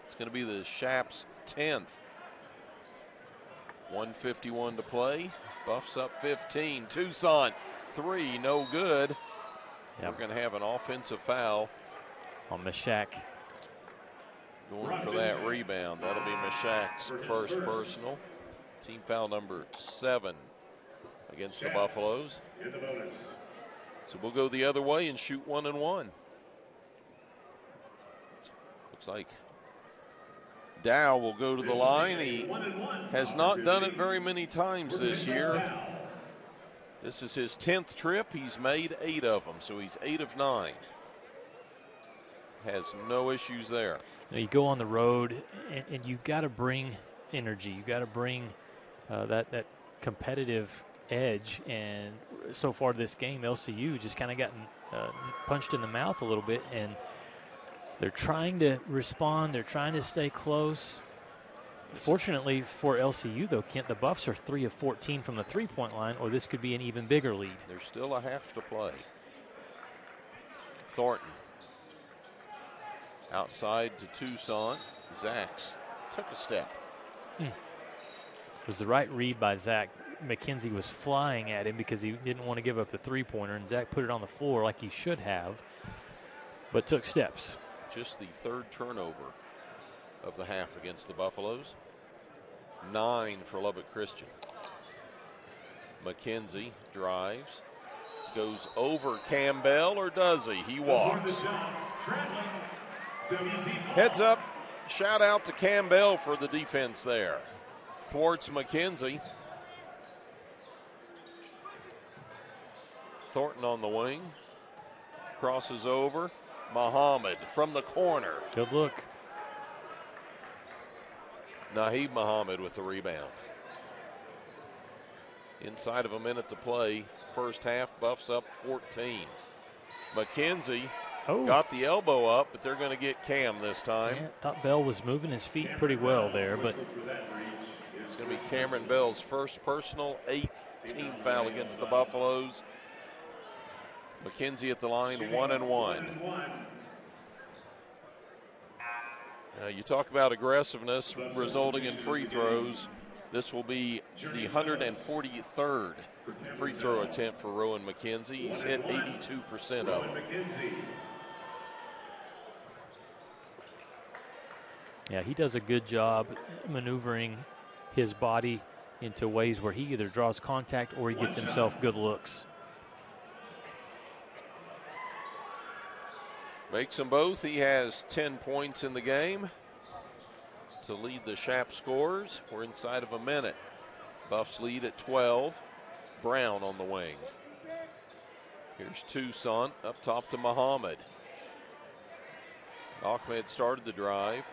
S1: It's going to be the Chaps' 10th. 1:51 to play. Buffs up 15. Tucson, 3, no good. We're going to have an offensive foul
S2: on Meshach.
S1: Going for that rebound. That'll be Meshach's first personal. Team foul number 7 against the Buffaloes. So we'll go the other way and shoot 1 and 1. Looks like Dow will go to the line. He has not done it very many times this year. This is his 10th trip. He's made 8 of them, so he's 8 of 9. Has no issues there.
S2: You go on the road, and you've got to bring energy. You've got to bring that competitive edge. And so far this game, LCU just kind of gotten punched in the mouth a little bit, and they're trying to respond. They're trying to stay close. Fortunately for LCU, though, Kent, the Buffs are 3 of 14 from the three-point line, or this could be an even bigger lead.
S1: There's still a half to play. Thornton. Outside to Tucson. Zach's took a step.
S2: It was the right read by Zach. McKenzie was flying at him because he didn't want to give up the three-pointer, and Zach put it on the floor like he should have, but took steps.
S1: Just the 3rd turnover of the half against the Buffaloes. 9 for Lubbock Christian. McKenzie drives. Goes over Campbell, or does he? He walks. Heads up. Shout out to Campbell for the defense there. Thwarts McKenzie. Thornton on the wing. Crosses over. Muhammad from the corner.
S2: Good look.
S1: Naheed Muhammad with the rebound. Inside of a minute to play. First half, Buffs up 14. McKenzie got the elbow up, but they're going to get Cam this time.
S2: Yeah, thought Bell was moving his feet pretty well there, but
S1: it's going to be Cameron Bell's first personal, 8th team foul against the Buffaloes. McKenzie at the line, 1 and 1. Now you talk about aggressiveness resulting in free throws. This will be the 143rd free throw attempt for Rowan McKenzie. He's hit 82% of them.
S2: Yeah, he does a good job maneuvering his body into ways where he either draws contact or he gets himself good looks.
S1: Makes them both. He has 10 points in the game to lead the Chaps scores. We're inside of a minute. Buffs lead at 12. Brown on the wing. Here's Tucson up top to Muhammad. Ahmed started the drive.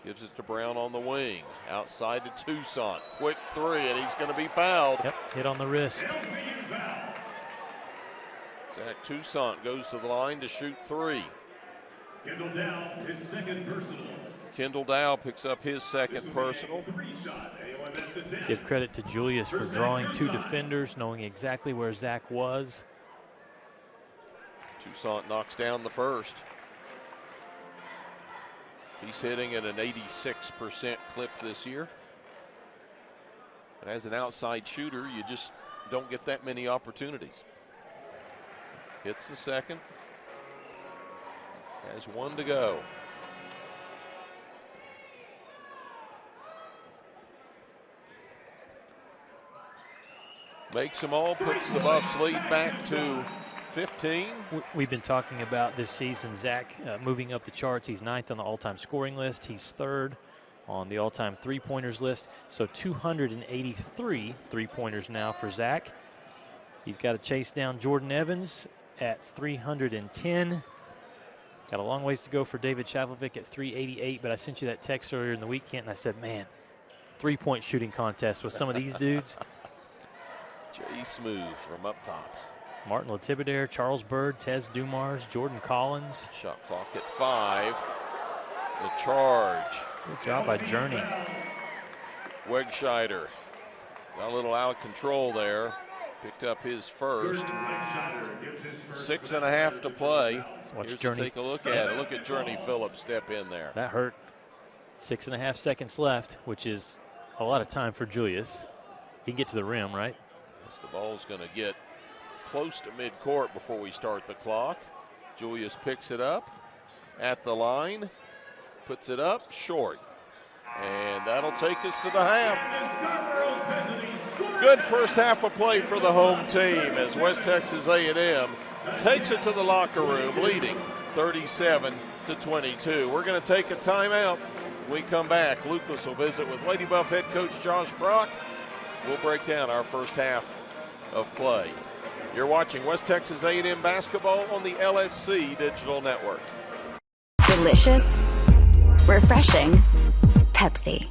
S1: Gives it to Brown on the wing. Outside to Tucson. Quick 3, and he's going to be fouled.
S2: Yep, hit on the wrist.
S1: Zach Toussaint goes to the line to shoot 3.
S4: Kendall Dow, his 2nd personal.
S1: Kendall Dow picks up his 2nd personal.
S2: Give credit to Julius for drawing 2 defenders, knowing exactly where Zach was.
S1: Toussaint knocks down the first. He's hitting at an 86% clip this year. And as an outside shooter, you just don't get that many opportunities. Hits the 2nd. Has 1 to go. Makes them all, puts the Buffs lead back to 15.
S2: We've been talking about this season, Zach moving up the charts. He's 9th on the all-time scoring list. He's 3rd on the all-time three-pointers list. So 283 three-pointers now for Zach. He's got to chase down Jordan Evans at 310. Got a long ways to go for David Chavlovic at 388, but I sent you that text earlier in the week, Kent, and I said, man, 3-point shooting contest with some of these dudes.
S1: Jay Smooth from up top.
S2: Martin Letibedaire, Charles Bird, Tez Dumars, Jordan Collins.
S1: Shot clock at 5. The charge.
S2: Good job by Journey.
S1: Wegscheider got a little out of control there. Picked up his first. 6.5 to play.
S2: Watch Journey.
S1: Take a look at it. Look at Journey Phillips step in there.
S2: That hurt. 6.5 seconds left, which is a lot of time for Julius. He can get to the rim, right?
S1: As the ball's going to get close to midcourt before we start the clock. Julius picks it up at the line, puts it up short, and that'll take us to the half. Good first half of play for the home team as West Texas A&M takes it to the locker room, leading 37-22. We're going to take a timeout. When we come back, Lucas will visit with Lady Buff head coach Josh Brock. We'll break down our first half of play. You're watching West Texas A&M basketball on the LSC Digital Network.
S11: Delicious, refreshing, Pepsi.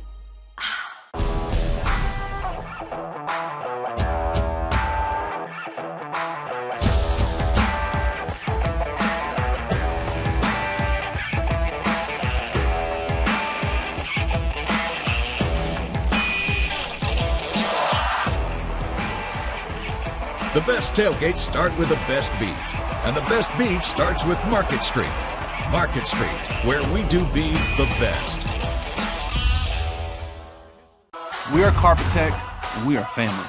S12: The best tailgates start with the best beef, and the best beef starts with Market Street. Market Street, where we do beef the best.
S13: We are Carpet Tech, and we are family.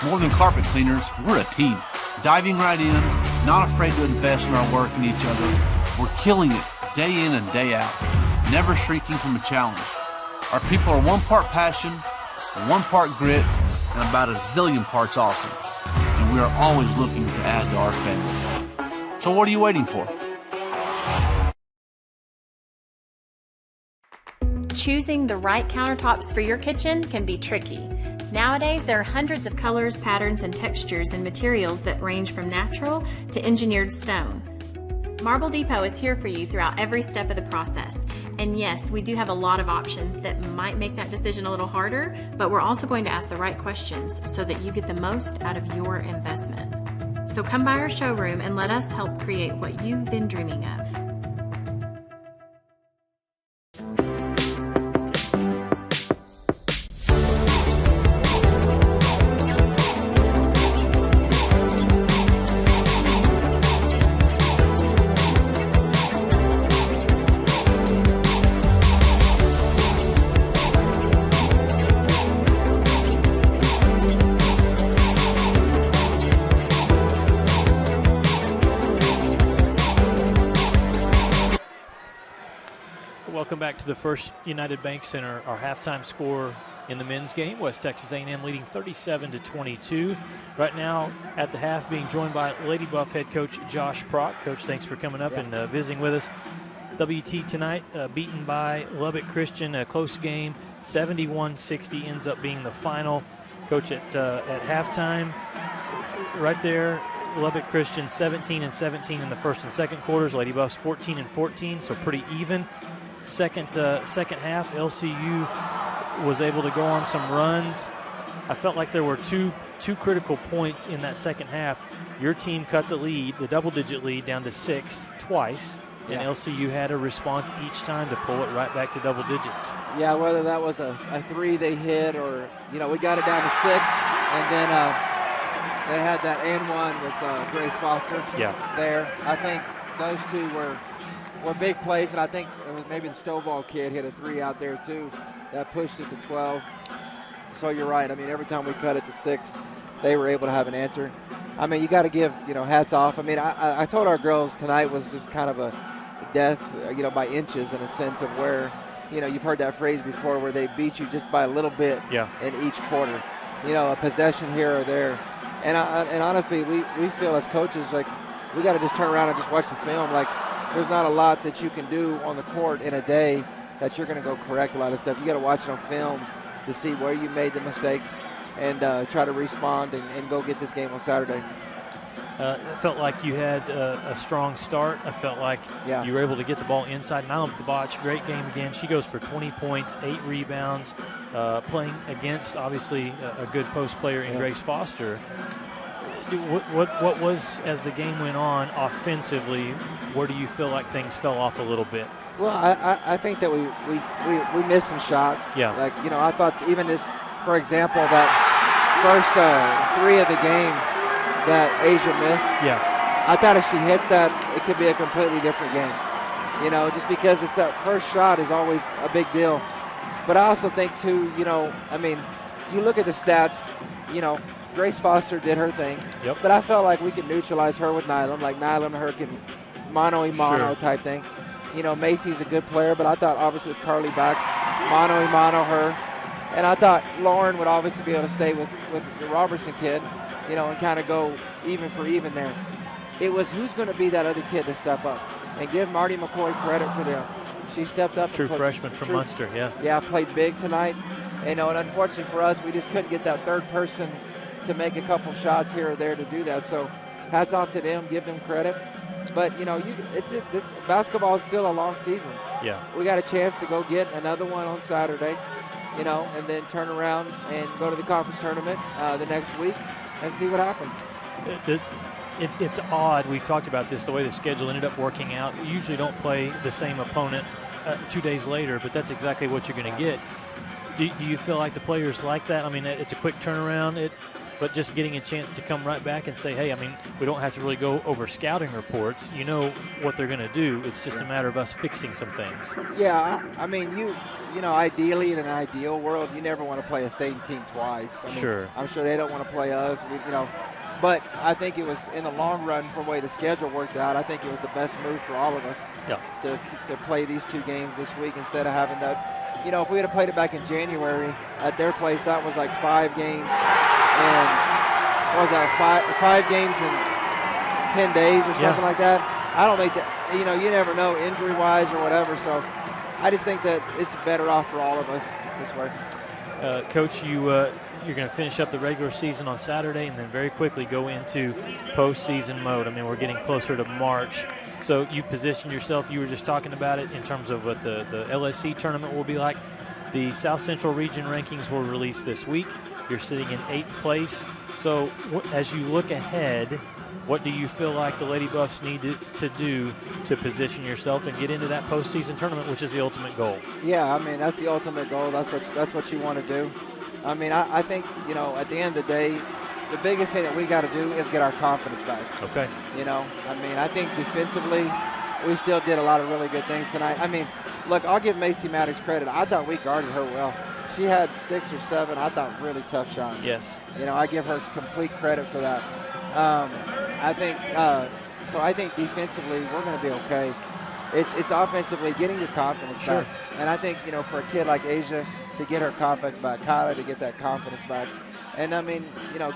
S13: More than carpet cleaners, we're a team. Diving right in, not afraid to invest in our work and each other. We're killing it day in and day out, never shrinking from a challenge. Our people are 1 part passion, 1 part grit, and about a zillion parts awesome. And we are always looking to add to our family. So what are you waiting for?
S14: Choosing the right countertops for your kitchen can be tricky. Nowadays, there are hundreds of colors, patterns, and textures and materials that range from natural to engineered stone. Marble Depot is here for you throughout every step of the process. And yes, we do have a lot of options that might make that decision a little harder, but we're also going to ask the right questions so that you get the most out of your investment. So come by our showroom and let us help create what you've been dreaming of.
S2: Welcome back to the First United Bank Center. Our halftime score in the men's game, West Texas A&M leading 37-22. Right now at the half, being joined by Lady Buff head coach Josh Brock. Coach, thanks for coming up and visiting with us. WT tonight beaten by Lubbock Christian, a close game, 71-60 ends up being the final. Coach, at halftime, right there, Lubbock Christian 17-17 in the first and second quarters. Lady Buffs 14-14, so pretty even. Second half, LCU was able to go on some runs. I felt like there were two critical points in that second half. Your team cut the lead, the double-digit lead, down to 6 twice, and LCU had a response each time to pull it right back to double digits.
S15: Yeah, whether that was a 3 they hit or, we got it down to 6, and then they had that and one with Grace Foster there. I think those two were big plays, and I think it was maybe the Stovall kid hit a 3 out there too that pushed it to 12. So you're right. I mean, every time we cut it to 6, they were able to have an answer. I mean, you got to give, hats off. I mean, I told our girls tonight was just kind of a death, by inches in a sense of where, you've heard that phrase before where they beat you just by a little bit in each quarter. A possession here or there. And honestly, we feel as coaches like we got to just turn around and just watch the film. Like, there's not a lot that you can do on the court in a day that you're going to go correct a lot of stuff. You got to watch it on film to see where you made the mistakes and try to respond and go get this game on Saturday.
S2: It felt like you had a strong start. I felt like you were able to get the ball inside. Nylam Tabach, great game again. She goes for 20 points, 8 rebounds, playing against, obviously, a good post player in Grace Foster. What was, as the game went on, offensively, where do you feel like things fell off a little bit?
S15: Well, I think that we missed some shots.
S2: Yeah.
S15: Like, I thought even this, for example, that first 3 of the game that Asia missed.
S2: Yeah.
S15: I thought if she hits that, it could be a completely different game. Just because it's that first shot is always a big deal. But I also think, too, you look at the stats, Grace Foster did her thing.
S2: Yep.
S15: But I felt like we could neutralize her with Nylam. Like Nylam and her can mano-a-mano type thing. Macy's a good player, but I thought obviously with Carly back, mano-a-mano her. And I thought Lauren would obviously be able to stay with the Robertson kid, and kind of go even for even there. It was who's going to be that other kid to step up. And give Marty McCoy credit for them. She stepped up.
S2: True freshman from Munster, yeah.
S15: Yeah, played big tonight. And unfortunately for us, we just couldn't get that third person to make a couple shots here or there to do that. So hats off to them, give them credit. But, basketball is still a long season.
S2: Yeah.
S15: We got a chance to go get another one on Saturday, and then turn around and go to the conference tournament the next week and see what happens.
S2: It's odd. We've talked about this, the way the schedule ended up working out. We usually don't play the same opponent 2 days later, but that's exactly what you're going to get. Do you feel like the players like that? I mean, it's a quick turnaround, but just getting a chance to come right back and say, hey, we don't have to really go over scouting reports. You know what they're going to do. It's just a matter of us fixing some things.
S15: Yeah, ideally in an ideal world, you never want to play a same team twice.
S2: Sure.
S15: I'm sure they don't want to play us. But I think it was, in the long run, for the way the schedule worked out, I think it was the best move for all of us to play these 2 games this week instead of having that. If we had played it back in January at their place, that was like 5 games. And what was that, 5 games in 10 days or something like that? I don't think that, you never know injury-wise or whatever. So I just think that it's better off for all of us this way.
S2: Coach, you're going to finish up the regular season on Saturday and then very quickly go into postseason mode. We're getting closer to March. So you position yourself, you were just talking about it, in terms of what the LSC tournament will be like. The South Central Region rankings were released this week. You're sitting in 8th place. So as you look ahead, what do you feel like the Lady Buffs need to do to position yourself and get into that postseason tournament, which is the ultimate goal?
S15: Yeah, that's the ultimate goal. That's what you want to do. I think, at the end of the day, the biggest thing that we got to do is get our confidence back.
S2: Okay.
S15: I think defensively, we still did a lot of really good things tonight. Look, I'll give Macy Maddox credit. I thought we guarded her well. She had 6 or 7, I thought, really tough shots.
S2: Yes.
S15: I give her complete credit for that. I think defensively, we're going to be okay. It's offensively getting your confidence back. And I think, for a kid like Asia to get her confidence back, Kyla to get that confidence back. And,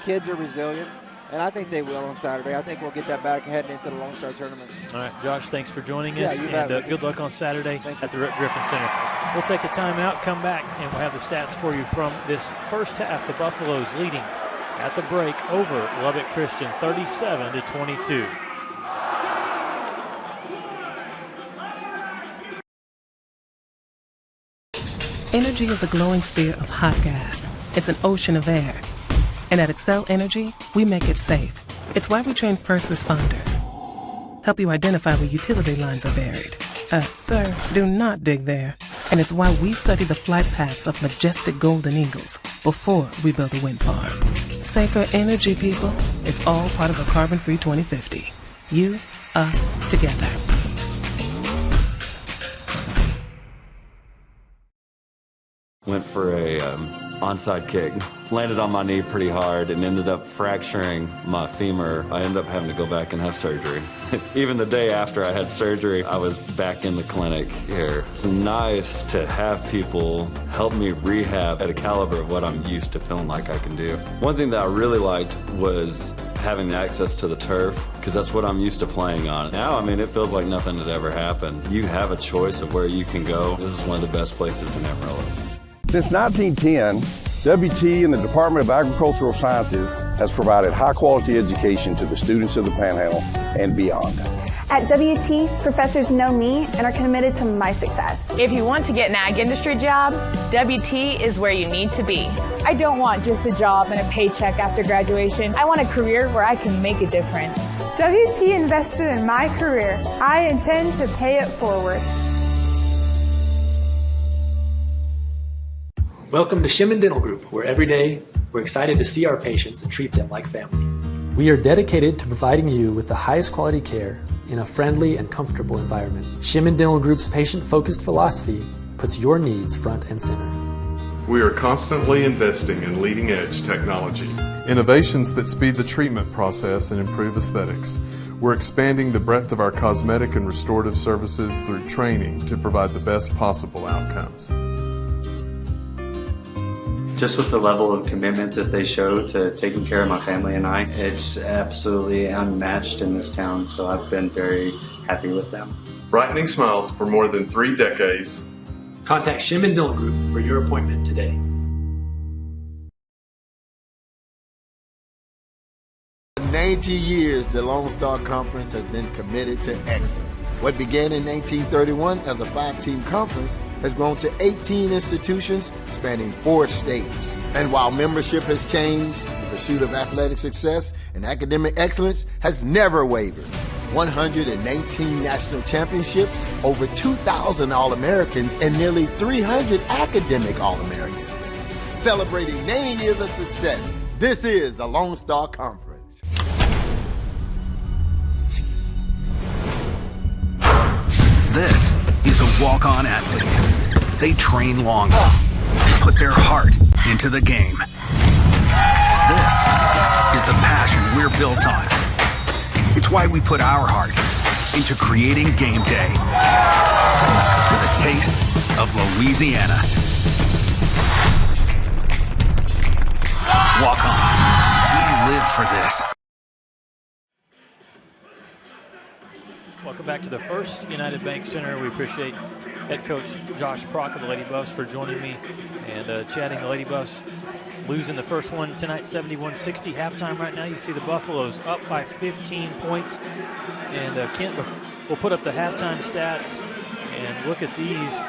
S15: kids are resilient. And I think they will on Saturday. I think we'll get that back heading into the Lone Star Tournament.
S2: All right, Josh, thanks for joining us.
S15: Yeah,
S2: and good luck on Saturday at the Griffin Center. We'll take a timeout, come back, and we'll have the stats for you from this first half. The Buffaloes leading at the break over Lubbock Christian, 37-22.
S16: Energy is a glowing sphere of hot gas. It's an ocean of air. And at Excel Energy, we make it safe. It's why we train first responders. Help you identify where utility lines are buried. Sir, do not dig there. And it's why we study the flight paths of majestic golden eagles before we build a wind farm. Safer energy, people. It's all part of a carbon-free 2050. You, us, together.
S3: Went for a onside kick. Landed on my knee pretty hard and ended up fracturing my femur. I ended up having to go back and have surgery. Even the day after I had surgery, I was back in the clinic here. It's nice to have people help me rehab at a caliber of what I'm used to feeling like I can do. One thing that I really liked was having access to the turf, because that's what I'm used to playing on. Now, it feels like nothing had ever happened. You have a choice of where you can go. This is one of the best places in Amarillo.
S17: Since 1910, WT and the Department of Agricultural Sciences has provided high-quality education to the students of the Panhandle and beyond.
S18: At WT, professors know me and are committed to my success.
S19: If you want to get an ag industry job, WT is where you need to be.
S20: I don't want just a job and a paycheck after graduation. I want a career where I can make a difference.
S21: WT invested in my career. I intend to pay it forward.
S22: Welcome to Shimon Dental Group, where every day we're excited to see our patients and treat them like family. We are dedicated to providing you with the highest quality care in a friendly and comfortable environment. Shimon Dental Group's patient-focused philosophy puts your needs front and center.
S23: We are constantly investing in leading-edge technology.
S24: Innovations that speed the treatment process and improve aesthetics. We're expanding the breadth of our cosmetic and restorative services through training to provide the best possible outcomes.
S25: Just with the level of commitment that they show to taking care of my family and I, it's absolutely unmatched in this town, so I've been very happy with them.
S23: Brightening smiles for more than 3 decades.
S22: Contact Shimon Dental Group for your appointment today.
S26: For 90 years, the Lone Star Conference has been committed to excellence. What began in 1931 as a 5-team conference has grown to 18 institutions spanning 4 states. And while membership has changed, the pursuit of athletic success and academic excellence has never wavered. 119 national championships, over 2,000 All-Americans, and nearly 300 academic All-Americans. Celebrating 90 years of success, this is the Lone Star Conference.
S27: This is a walk-on athlete. They train long, put their heart into the game. This is the passion we're built on. It's why we put our heart into creating game day with a taste of Louisiana. Walk-ons, we live for this.
S2: Welcome back to the First United Bank Center. We appreciate head coach Josh Prock of the Lady Buffs for joining me and chatting. The Lady Buffs losing the first one tonight, 71-60. Halftime right now, you see the Buffaloes up by 15 points. And Kent will put up the halftime stats and look at these.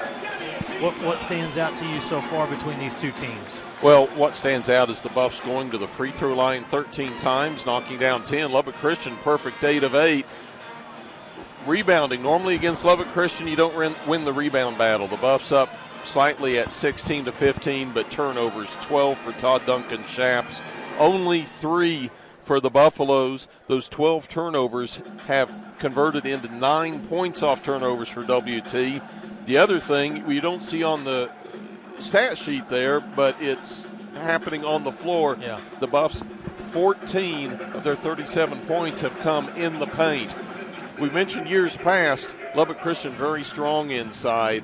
S2: What stands out to you so far between these two teams?
S1: Well, what stands out is the Buffs going to the free throw line 13 times, knocking down 10. Lubbock Christian, perfect 8 of 8. Rebounding, normally against Lubbock Christian, you don't win the rebound battle. The Buffs up slightly at 16-15, but turnovers 12 for Todd Duncan Chaps. Only 3 for the Buffaloes. Those 12 turnovers have converted into 9 points off turnovers for WT. The other thing we don't see on the stat sheet there, but it's happening on the floor.
S2: Yeah.
S1: The Buffs, 14 of their 37 points have come in the paint. We mentioned years past, Lubbock Christian very strong inside.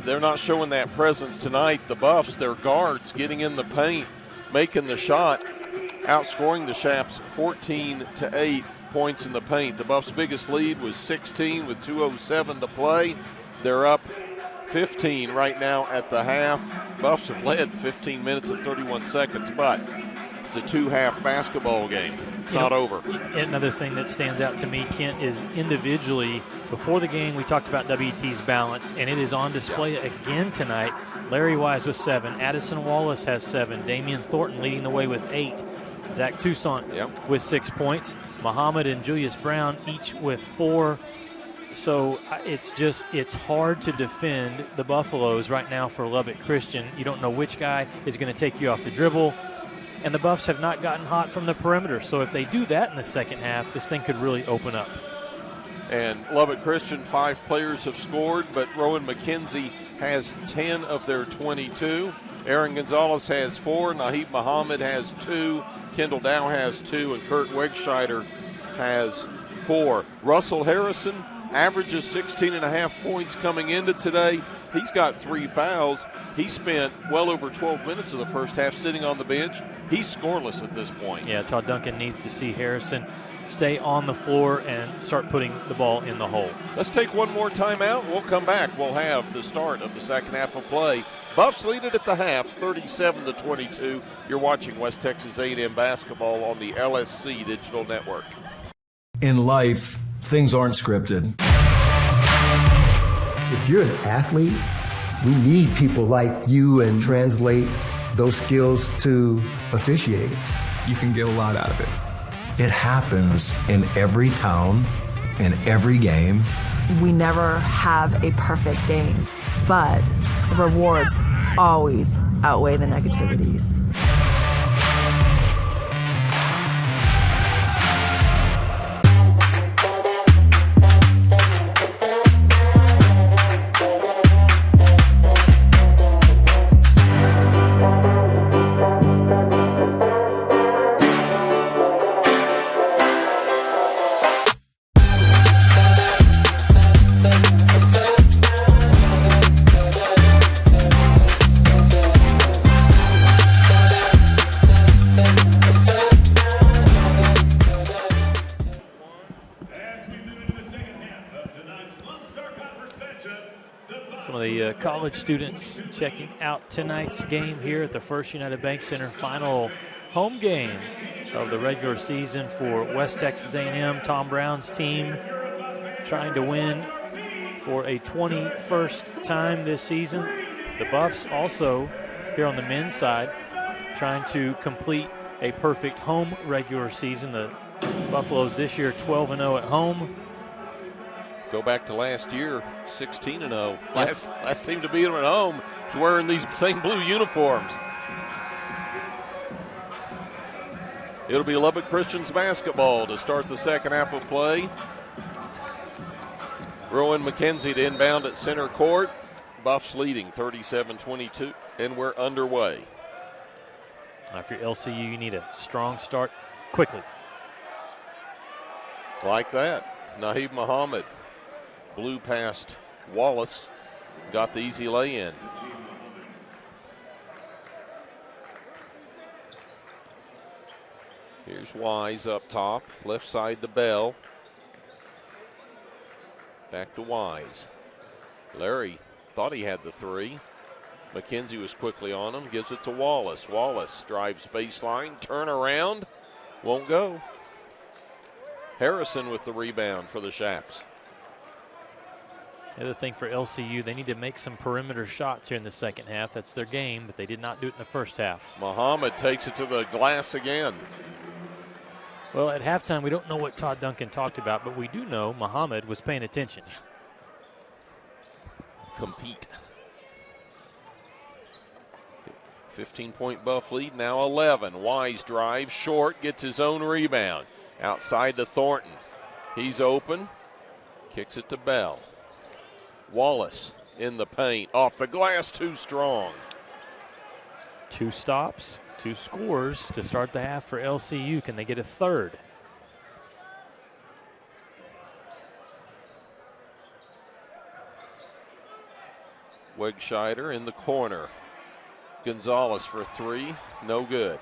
S1: They're not showing that presence tonight. The Buffs, their guards, getting in the paint, making the shot, outscoring the Chaps 14-8 points in the paint. The Buffs' biggest lead was 16 with 2:07 to play. They're up 15 right now at the half. Buffs have led 15 minutes and 31 seconds, but it's a 2-half basketball game. It's not over.
S2: Another thing that stands out to me, Kent, is individually, before the game we talked about WT's balance, and it is on display again tonight. Larry Wise with 7. Addison Wallace has 7. Damian Thornton leading the way with 8. Zach Toussaint with 6 points. Muhammad and Julius Brown each with 4. So it's hard to defend the Buffaloes right now for Lubbock Christian. You don't know which guy is going to take you off the dribble. And the Buffs have not gotten hot from the perimeter. So if they do that in the second half, this thing could really open up.
S1: And Lubbock Christian, 5 players have scored, but Rowan McKenzie has 10 of their 22. Aaron Gonzalez has 4. Nahib Muhammad has 2. Kendall Dow has 2. And Kurt Wegscheider has 4. Russell Harrison averages 16.5 points coming into today. He's got 3 fouls. He spent well over 12 minutes of the first half sitting on the bench. He's scoreless at this point.
S2: Yeah, Todd Duncan needs to see Harrison stay on the floor and start putting the ball in the hole.
S1: Let's take one more timeout. We'll come back. We'll have the start of the second half of play. Buffs lead it at the half, 37-22. You're watching West Texas A&M basketball on the LSC Digital Network.
S4: In life, things aren't scripted.
S5: If you're an athlete, we need people like you and translate those skills to officiating.
S4: You can get a lot out of it. It happens in every town, in every game.
S6: We never have a perfect game, but the rewards always outweigh the negativities.
S2: College students checking out tonight's game here at the First United Bank Center, final home game of the regular season for West Texas A&M. Tom Brown's team trying to win for a 21st time this season. The Buffs also here on the men's side trying to complete a perfect home regular season. The Buffaloes this year 12-0 at home.
S1: Go back to last year, 16-0. Last team to beat them at home is wearing these same blue uniforms. It'll be Lubbock Christians basketball to start the second half of play. Rowan McKenzie to inbound at center court. Buffs leading 37-22, and we're underway.
S2: Now if you're LCU, you need a strong start quickly.
S1: Like that. Naheeb Muhammad. Blew past Wallace, got the easy lay-in. Here's Wise up top, left side to Bell. Back to Wise. Larry thought he had the 3. McKenzie was quickly on him, gives it to Wallace. Wallace drives baseline, turn around, won't go. Harrison with the rebound for the Chaps.
S2: The other thing for LCU, they need to make some perimeter shots here in the second half. That's their game, but they did not do it in the first half.
S1: Muhammad takes it to the glass again.
S2: Well, at halftime, we don't know what Todd Duncan talked about, but we do know Muhammad was paying attention.
S1: Compete. 15-point Buff lead, now 11. Wise drives, short, gets his own rebound. Outside to Thornton. He's open, kicks it to Bell. Wallace in the paint, off the glass, too strong.
S2: 2 stops, 2 scores to start the half for LCU. Can they get a third?
S1: Wegscheider in the corner. Gonzalez for 3, no good.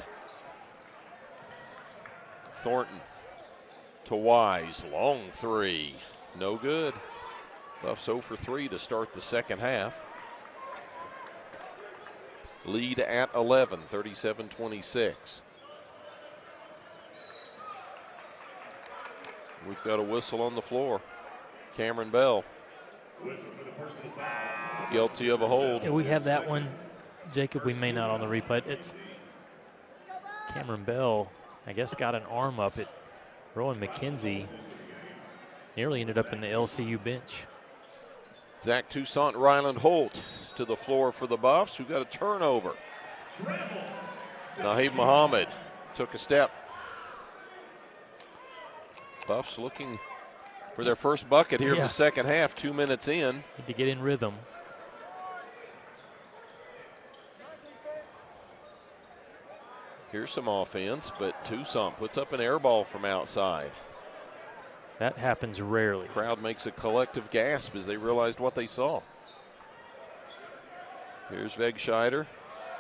S1: Thornton to Wise, long 3, no good. Buffs 0 for 3 to start the second half. Lead at 11, 37-26. We've got a whistle on the floor. Cameron Bell. Guilty of a hold.
S2: Yeah, we have that one. Jacob, we may not on the replay. It's Cameron Bell, I guess, got an arm up at Rowan McKenzie. Nearly ended up in the LCU bench.
S1: Zach Toussaint, Ryland Holt to the floor for the Buffs, who got a turnover. Naheeb Muhammad took a step. Buffs looking for their first bucket here in the second half, 2 minutes in.
S2: Need to get in rhythm.
S1: Here's some offense, but Toussaint puts up an air ball from outside.
S2: That happens rarely.
S1: Crowd makes a collective gasp as they realized what they saw. Here's Vegscheider.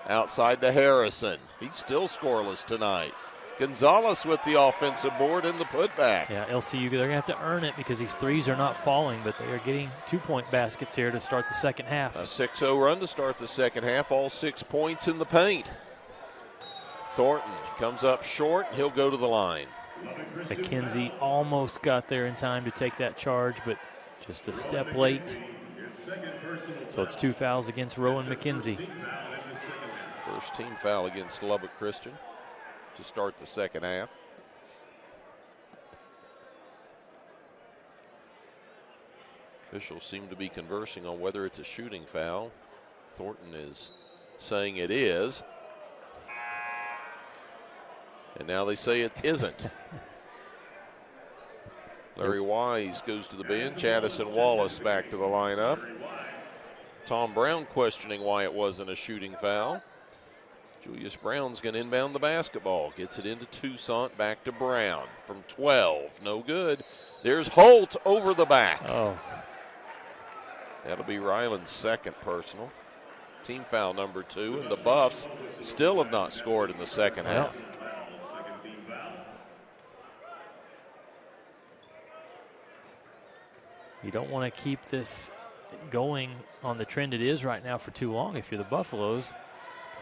S1: Outside to Harrison. He's still scoreless tonight. Gonzalez with the offensive board and the putback.
S2: Yeah, LCU, they're going to have to earn it because these threes are not falling, but they are getting 2-point baskets here to start the second half.
S1: A 6-0 run to start the second half, all 6 points in the paint. Thornton comes up short, and he'll go to the line.
S2: McKenzie almost got there in time to take that charge, but just a step late. So it's 2 fouls against Rowan McKenzie.
S1: First team foul against Lubbock Christian to start the second half. Officials seem to be conversing on whether it's a shooting foul. Thornton is saying it is. And now they say it isn't. Larry Wise goes to the bench. Addison Wallace back to the lineup. Tom Brown questioning why it wasn't a shooting foul. Julius Brown's going to inbound the basketball. Gets it into Toussaint, back to Brown. From 12, no good. There's Holt over the back.
S2: Oh.
S1: That'll be Ryland's second personal. Team foul number 2, and the Buffs still have not scored in the second half.
S2: You don't want to keep this going on the trend it is right now for too long if you're the Buffaloes.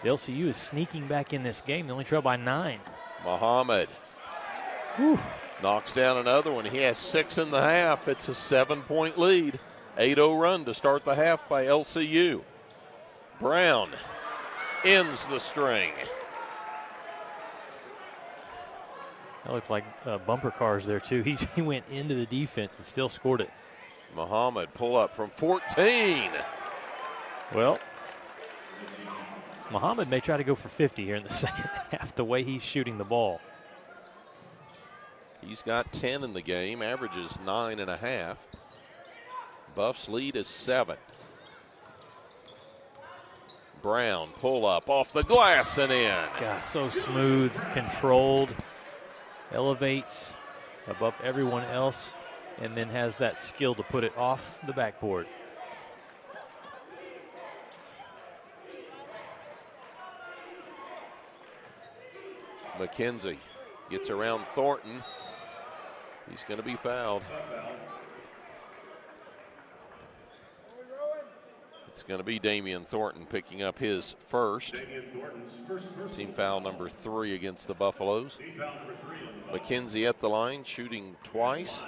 S2: The LCU is sneaking back in this game. They only trail by 9.
S1: Muhammad knocks down another one. He has 6 in the half. It's a 7-point lead. 8-0 run to start the half by LCU. Brown ends the string.
S2: That looked like bumper cars there, too. He went into the defense and still scored it.
S1: Muhammad pull up from 14.
S2: Well, Muhammad may try to go for 50 here in the second half, the way he's shooting the ball.
S1: He's got 10 in the game, averages 9.5. Buffs lead is 7. Brown pull up off the glass and in.
S2: God, so smooth, controlled, elevates above everyone else, and then has that skill to put it off the backboard.
S1: McKenzie gets around Thornton. He's going to be fouled. It's going to be Damian Thornton picking up his first. Team foul number 3 against the Buffaloes. McKenzie at the line, shooting twice.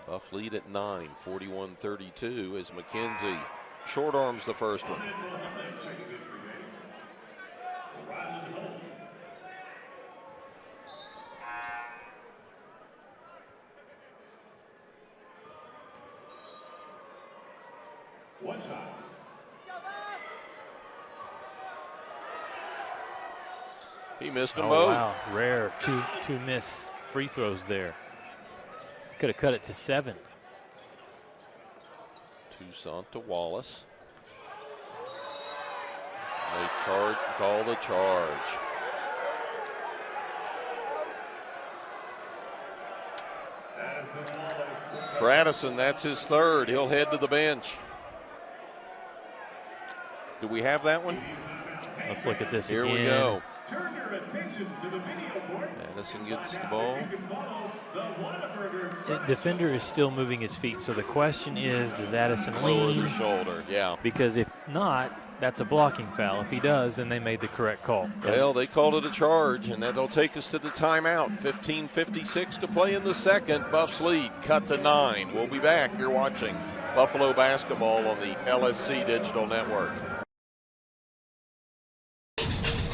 S1: Buff lead at 9, 41-32 as McKenzie short arms the first one.
S7: One shot.
S1: He missed them both.
S2: Wow, rare two miss free throws there. Could have cut it to 7.
S1: Toussaint to Wallace. They call the charge. For Addison, that's his third. He'll head to the bench. Do we have that one?
S2: Let's look at this
S1: Here
S2: again.
S1: we go.
S7: Turn your attention to the video court.
S1: Addison gets the ball.
S2: The defender is still moving his feet, so the question is, does Addison
S1: Lower
S2: lean?
S1: their shoulder, yeah.
S2: Because if not, that's a blocking foul. If he does, then they made the correct call.
S1: Well, they called it a charge, and that'll take us to the timeout. 15:56 to play in the second. Buffs lead, cut to 9. We'll be back. You're watching Buffalo basketball on the LSC Digital Network.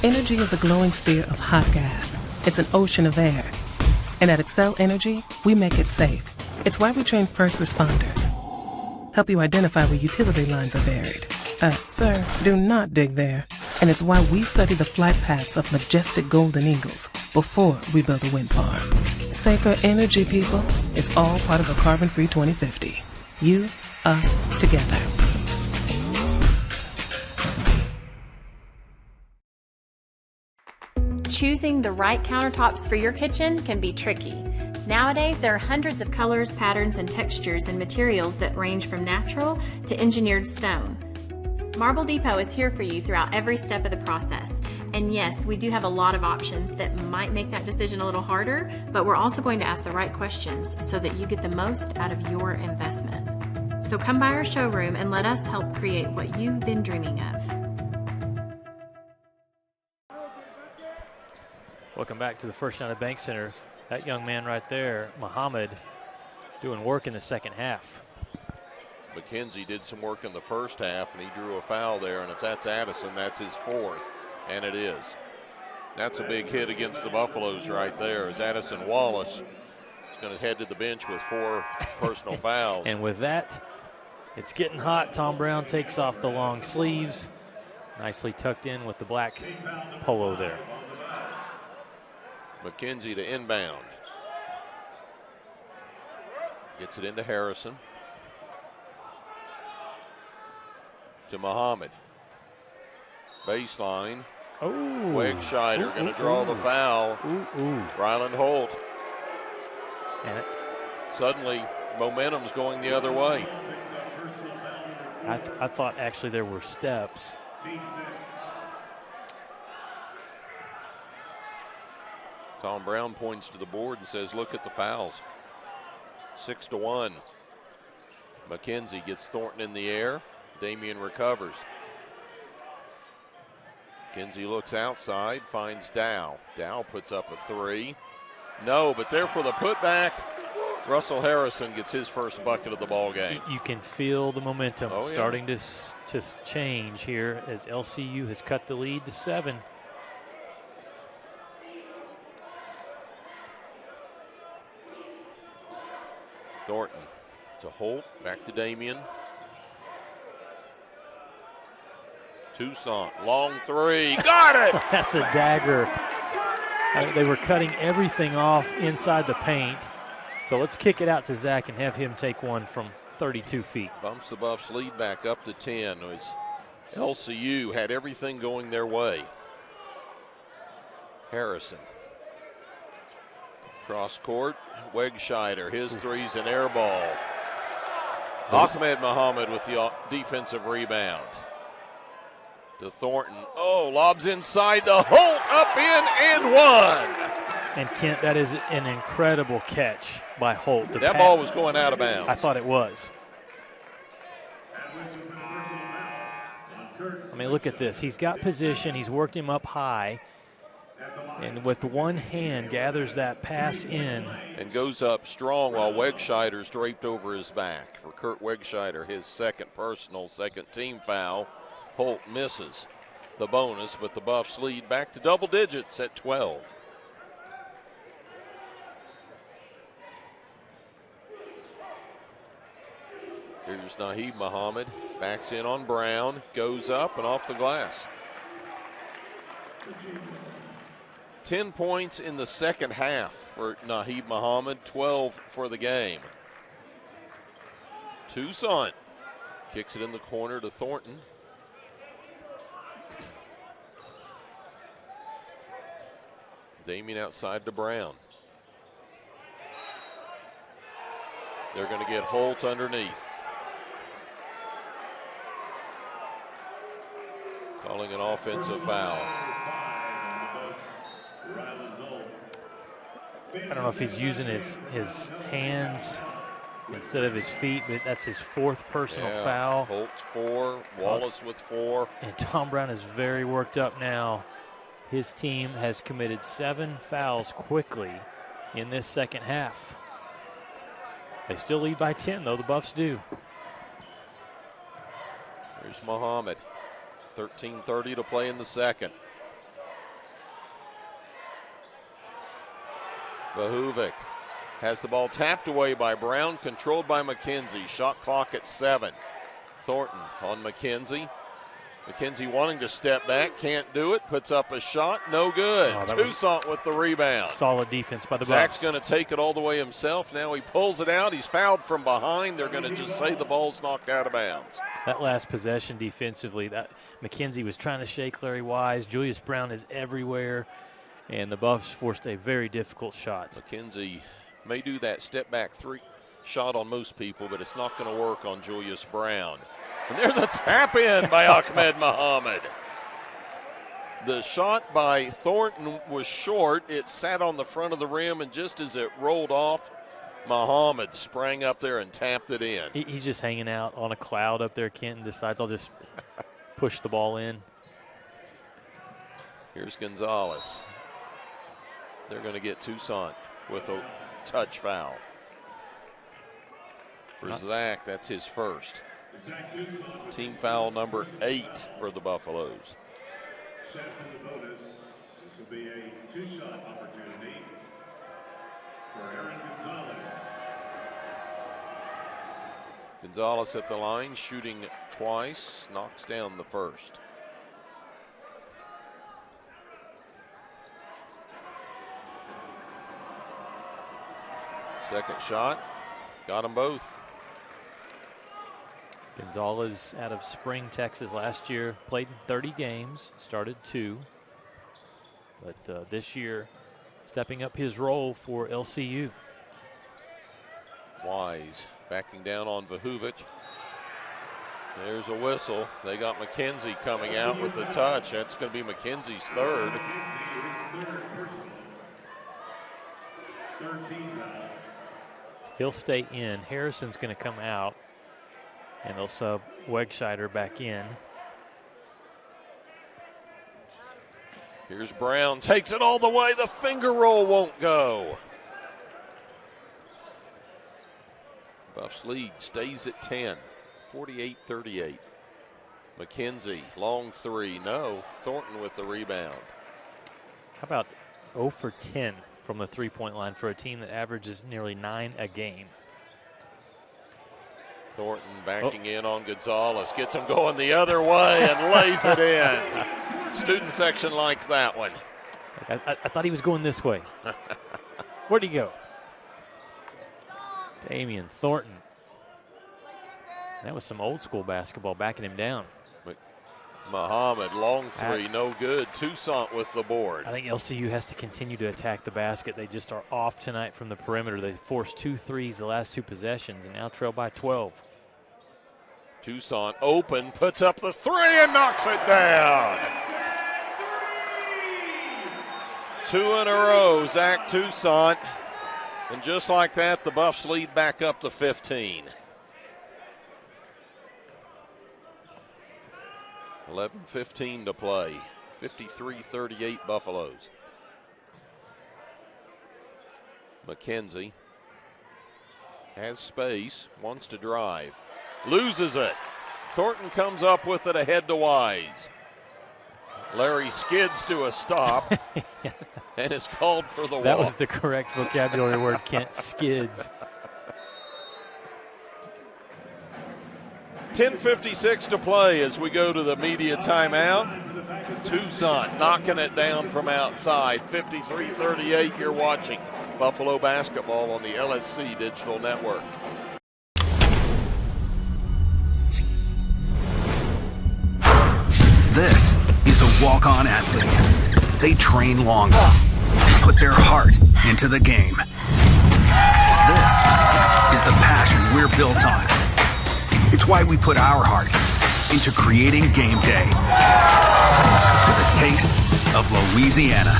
S16: Energy is a glowing sphere of hot gas. It's an ocean of air. And at Excel Energy, we make it safe. It's why we train first responders. Help you identify where utility lines are buried. Sir, do not dig there. And it's why we study the flight paths of majestic golden eagles before we build a wind farm. Safer energy, people. It's all part of a carbon-free 2050. You, us, together.
S14: Choosing the right countertops for your kitchen can be tricky. Nowadays, there are hundreds of colors, patterns, and textures and materials that range from natural to engineered stone. Marble Depot is here for you throughout every step of the process. And yes, we do have a lot of options that might make that decision a little harder, but we're also going to ask the right questions so that you get the most out of your investment. So come by our showroom and let us help create what you've been dreaming of.
S2: Welcome back to the First United Bank Center. That young man right there, Muhammad, doing work in the second half.
S1: McKenzie did some work in the first half, and he drew a foul there, and if that's Addison, that's his fourth, and it is. That's a big hit against the Buffaloes right there, as Addison Wallace is going to head to the bench with 4 personal fouls.
S2: And with that, it's getting hot. Tom Brown takes off the long sleeves, nicely tucked in with the black polo there.
S1: McKenzie to inbound. Gets it into Harrison. To Muhammad. Baseline.
S2: Oh.
S1: Wegscheider going to draw the foul. Ryland Holt.
S2: And
S1: suddenly, momentum's going the other way.
S2: I thought actually there were steps.
S1: Tom Brown points to the board and says, look at the fouls. 6-1. McKenzie gets Thornton in the air. Damian recovers. McKenzie looks outside, finds Dow. Dow puts up a 3. No, but there for the putback. Russell Harrison gets his first bucket of the ball game.
S2: You can feel the momentum starting to change here as LCU has cut the lead to 7.
S1: Thornton to Holt, back to Damian. Toussaint, long 3, got it!
S2: That's a dagger. They were cutting everything off inside the paint. So let's kick it out to Zach and have him take one from 32 feet.
S1: Bumps the Buffs lead back up to 10 as LCU had everything going their way. Harrison. Cross court, Wegscheider, his 3's an air ball. Ahmed Muhammad with the defensive rebound. To Thornton, lobs inside the Holt, up in and one.
S2: And Kent, that is an incredible catch by Holt.
S1: That ball was going out of bounds.
S2: I thought it was. I mean, look at this. He's got position. He's worked him up high. And with one hand gathers that pass in.
S1: And goes up strong while Wegscheider's draped over his back. For Kurt Wegscheider, his second personal, second team foul. Holt misses the bonus, but the Buffs lead back to double digits at 12. Here's Naheed Muhammad, backs in on Brown, goes up and off the glass. 10 points in the second half for Naheed Muhammad, 12 for the game. Toussaint kicks it in the corner to Thornton. Damian outside to Brown. They're going to get Holt underneath. Calling an offensive foul.
S2: I don't know if he's using his hands instead of his feet, but that's his 4th personal foul.
S1: Holt's 4, Wallace with 4.
S2: And Tom Brown is very worked up now. His team has committed 7 fouls quickly in this second half. They still lead by 10, though, the Buffs do.
S1: There's Muhammad. 13:30 to play in the second. Vahovic has the ball tapped away by Brown, controlled by McKenzie. Shot clock at 7. Thornton on McKenzie. McKenzie wanting to step back, can't do it, puts up a shot, no good. Toussaint with the rebound.
S2: Solid defense by the Buffs.
S1: Zach's going to take it all the way himself. Now he pulls it out. He's fouled from behind. They're going to just say the ball's knocked out of bounds.
S2: That last possession defensively, that McKenzie was trying to shake Larry Wise. Julius Brown is everywhere, and the Buffs forced a very difficult shot.
S1: McKenzie May do that step back 3 shot on most people, but it's not going to work on Julius Brown. And there's a tap in by Ahmed Muhammad. The shot by Thornton was short. It sat on the front of the rim, and just as it rolled off, Muhammad sprang up there and tapped it in.
S2: He's just hanging out on a cloud up there. Kenton decides I'll just push the ball in.
S1: Here's Gonzalez. They're going to get Toussaint with a touch foul. For Zach, that's his first. Team foul number 8 for the Buffaloes.
S7: Chaps in the bonus. This will be a 2-shot opportunity for Aaron Gonzalez.
S1: Gonzalez at the line, shooting twice, knocks down the first. Second shot, got them both.
S2: Gonzalez out of Spring, Texas last year, played in 30 games, started 2. But this year, stepping up his role for LCU.
S1: Wise backing down on Vahovic. There's a whistle. They got McKenzie coming out with the touch. That's going to be McKenzie's third.
S2: He'll stay in. Harrison's going to come out. And they'll sub Wegscheider back in.
S1: Here's Brown, takes it all the way. The finger roll won't go. Buffs lead stays at 10, 48-38. McKenzie, long 3, no. Thornton with the rebound.
S2: How about 0 for 10 from the three-point line for a team that averages nearly 9 a game?
S1: Thornton backing in on Gonzalez, gets him going the other way and lays it in. Student section liked that one.
S2: I thought he was going this way. Where'd he go? Damian Thornton. That was some old school basketball backing him down.
S1: Muhammad, long 3, no good. Toussaint with the board.
S2: I think LCU has to continue to attack the basket. They just are off tonight from the perimeter. They forced 2 threes the last 2 possessions and now trail by 12.
S1: Toussaint open, puts up the 3 and knocks it down. 2 in a row, Zach Toussaint. And just like that, the Buffs lead back up to 15. 11:15 to play. 53-38 Buffaloes. McKenzie has space, wants to drive, loses it. Thornton comes up with it ahead to Wise. Larry skids to a stop and is called for the wall.
S2: That was the correct vocabulary word, Kent, skids.
S1: 10:56 to play as we go to the media timeout. Toussaint knocking it down from outside. 53-38, you're watching Buffalo basketball on the LSC Digital Network.
S27: This is a walk-on athlete. They train longer, put their heart into the game. This is the passion we're built on. It's why we put our heart into creating game day with a taste of Louisiana.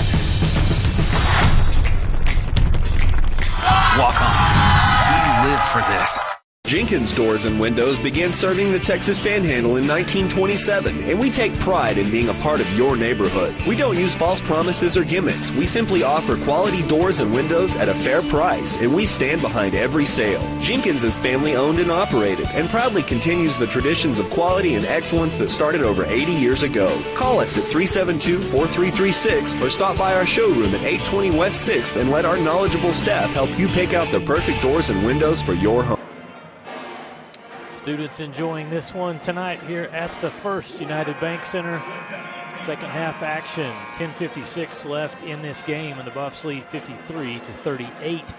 S27: Walk-ons, we live for this.
S8: Jenkins Doors and Windows began serving the Texas Panhandle in 1927, and we take pride in being a part of your neighborhood. We don't use false promises or gimmicks. We simply offer quality doors and windows at a fair price, and we stand behind every sale. Jenkins is family owned and operated, and proudly continues the traditions of quality and excellence that started over 80 years ago. Call us at 372-4336 or stop by our showroom at 820 West 6th and let our knowledgeable staff help you pick out the perfect doors and windows for your home.
S2: Students enjoying this one tonight here at the First United Bank Center. Second half action, 10:56 left in this game, and the Buffs lead 53-38.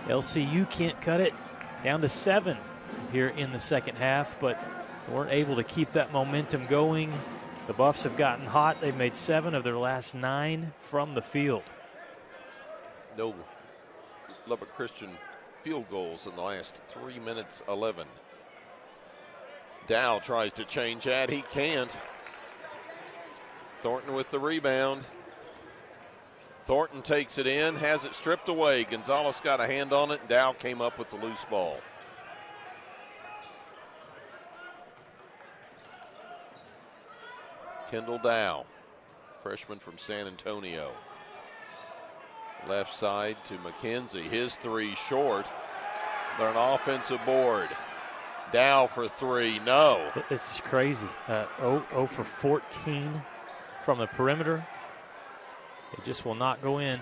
S2: LCU can't cut it, down to 7 here in the second half, but weren't able to keep that momentum going. The Buffs have gotten hot. They've made 7 of their last 9 from the field.
S1: No Lubbock Christian field goals in the last 3 minutes 11. Dow tries to change that. He can't. Thornton with the rebound. Thornton takes it in, has it stripped away. Gonzalez got a hand on it. Dow came up with the loose ball. Kendall Dow, freshman from San Antonio. Left side to McKenzie. His three short. They're an offensive board. Dow for three. No.
S2: This is crazy. 0 for 14 from the perimeter. It just will not go in.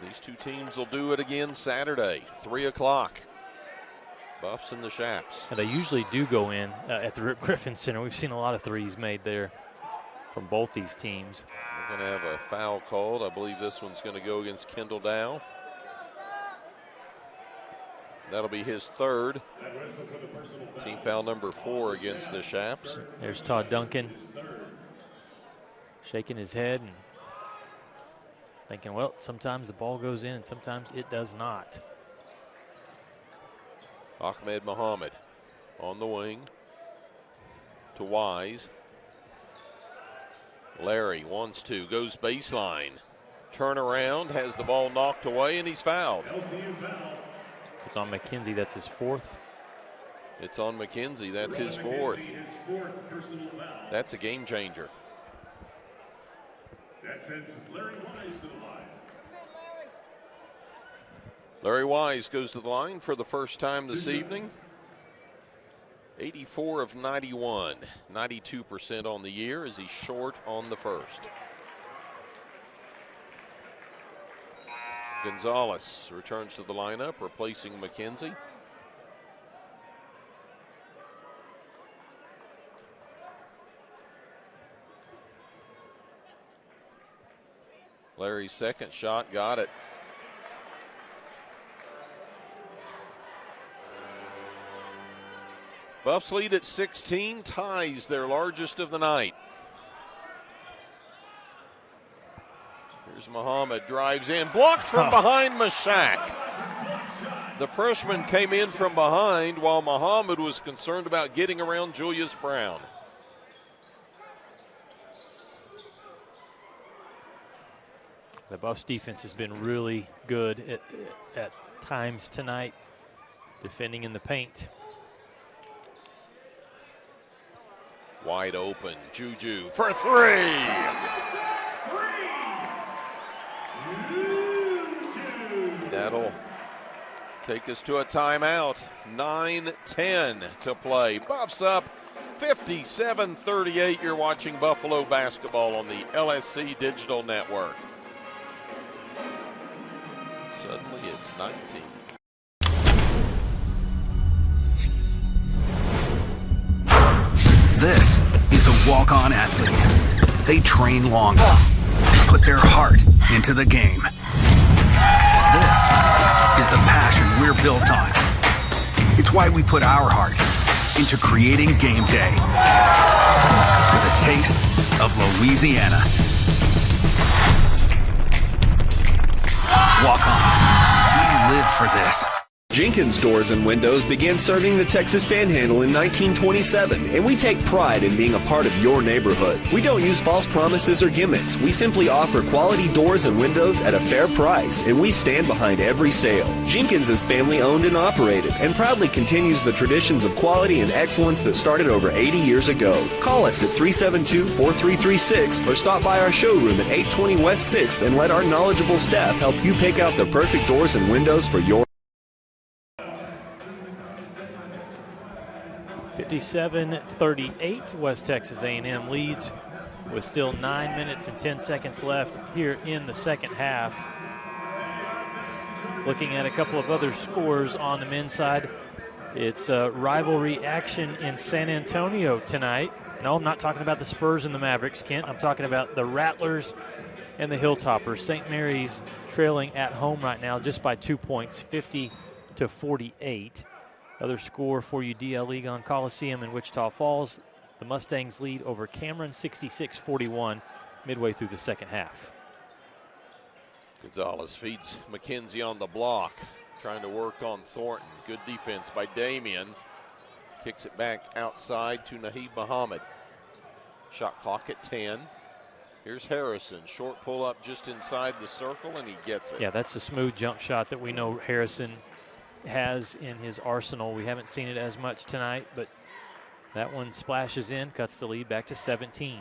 S1: These two teams will do it again Saturday, 3 o'clock. Buffs and the Chaps.
S2: And they usually do go in at the Rip Griffin Center. We've seen a lot of threes made there from both these teams.
S1: We're going to have a foul called. I believe this one's going to go against Kendall Dow. That'll be his third. Team foul number 4 against the Chaps.
S2: There's Todd Duncan shaking his head and thinking, well, sometimes the ball goes in and sometimes it does not.
S1: Ahmed Muhammad on the wing to Wise. Larry wants to, goes baseline. Turn around, has the ball knocked away, and he's fouled.
S2: It's on McKenzie, that's his fourth.
S1: It's on McKenzie, that's his fourth. That's a game changer.
S7: That sends Larry Wise to the line.
S1: Larry Wise goes to the line for the first time this evening. 84 of 91, 92% on the year as he's short on the first. Gonzalez returns to the lineup, replacing McKenzie. Larry's second shot, got it. Buffs lead at 16, ties their largest of the night. Here's Muhammad, drives in, blocked from behind Mashak. The freshman came in from behind while Muhammad was concerned about getting around Julius Brown.
S2: The Buffs defense has been really good at times tonight, defending in the paint.
S1: Wide open, Juju for three. That'll take us to a timeout. 9:10 to play. Buffs up 57-38. You're watching Buffalo basketball on the LSC Digital Network. Suddenly it's 19.
S27: This is a walk-on athlete. They train longer, put their heart into the game. This is the passion we're built on. It's why we put our heart into creating game day with a taste of Louisiana. Walk-ons, we live for this.
S8: Jenkins Doors and Windows began serving the Texas Panhandle in 1927, and we take pride in being a part of your neighborhood. We don't use false promises or gimmicks. We simply offer quality doors and windows at a fair price, and we stand behind every sale. Jenkins is family owned and operated, and proudly continues the traditions of quality and excellence that started over 80 years ago. Call us at 372-4336 or stop by our showroom at 820 West 6th and let our knowledgeable staff help you pick out the perfect doors and windows for your
S2: 57-38, West Texas A&M leads with still 9 minutes and 10 seconds left here in the second half. Looking at a couple of other scores on the men's side, it's rivalry action in San Antonio tonight. No, I'm not talking about the Spurs and the Mavericks, Kent. I'm talking about the Rattlers and the Hilltoppers. St. Mary's trailing at home right now just by 2 points, 50-48. Other score for you, DL Egon Coliseum in Wichita Falls. The Mustangs lead over Cameron 66-41 midway through the second half.
S1: Gonzalez feeds McKenzie on the block, trying to work on Thornton. Good defense by Damian. Kicks it back outside to Naheed Muhammad. Shot clock at 10. Here's Harrison. Short pull up just inside the circle, and he gets it.
S2: Yeah, that's the smooth jump shot that we know Harrison has in his arsenal. We haven't seen it as much tonight, but that one splashes in, cuts the lead back to 17.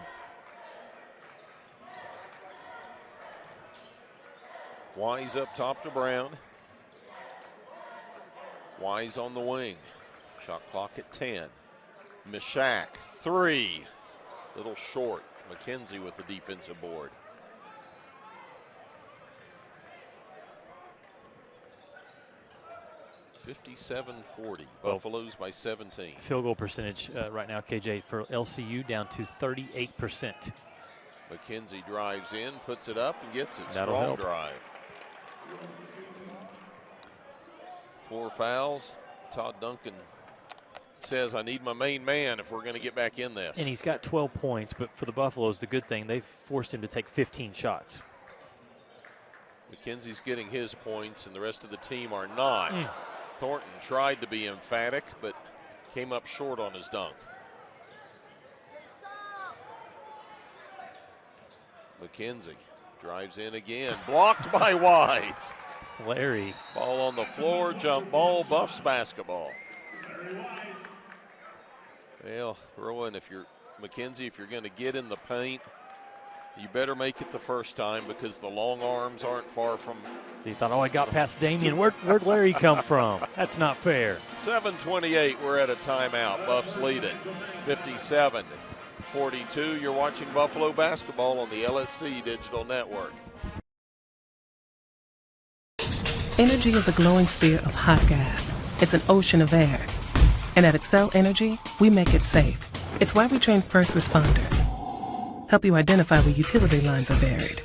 S1: Wise up top to Brown. Wise on the wing. Shot clock at 10. Mishak, 3. Little short. McKenzie with the defensive board. $57-40. Buffaloes by 17.
S2: Field goal percentage right now, KJ, for LCU down to 38%.
S1: McKenzie drives in, puts it up, and gets it.
S2: That'll
S1: Strong
S2: help.
S1: drive. 4 fouls. Todd Duncan says, I need my main man if we're going to get back in this.
S2: And he's got 12 points, but for the Buffaloes, the good thing, they've forced him to take 15 shots.
S1: McKenzie's getting his points, and the rest of the team are not. Thornton tried to be emphatic, but came up short on his dunk. McKenzie drives in again, blocked by Wise.
S2: Larry.
S1: Ball on the floor, jump ball, Buffs basketball. Well, Rowan, if you're McKenzie, if you're going to get in the paint, you better make it the first time because the long arms aren't far from.
S2: So you thought, oh, I got past Damian. Where'd Larry come from? That's not fair.
S1: 7:28, we're at a timeout. Buffs lead it, 57-42. You're watching Buffalo basketball on the LSC Digital Network.
S16: Energy is a glowing sphere of hot gas. It's an ocean of air. And at Excel Energy, we make it safe. It's why we train first responders. Help you identify where utility lines are buried.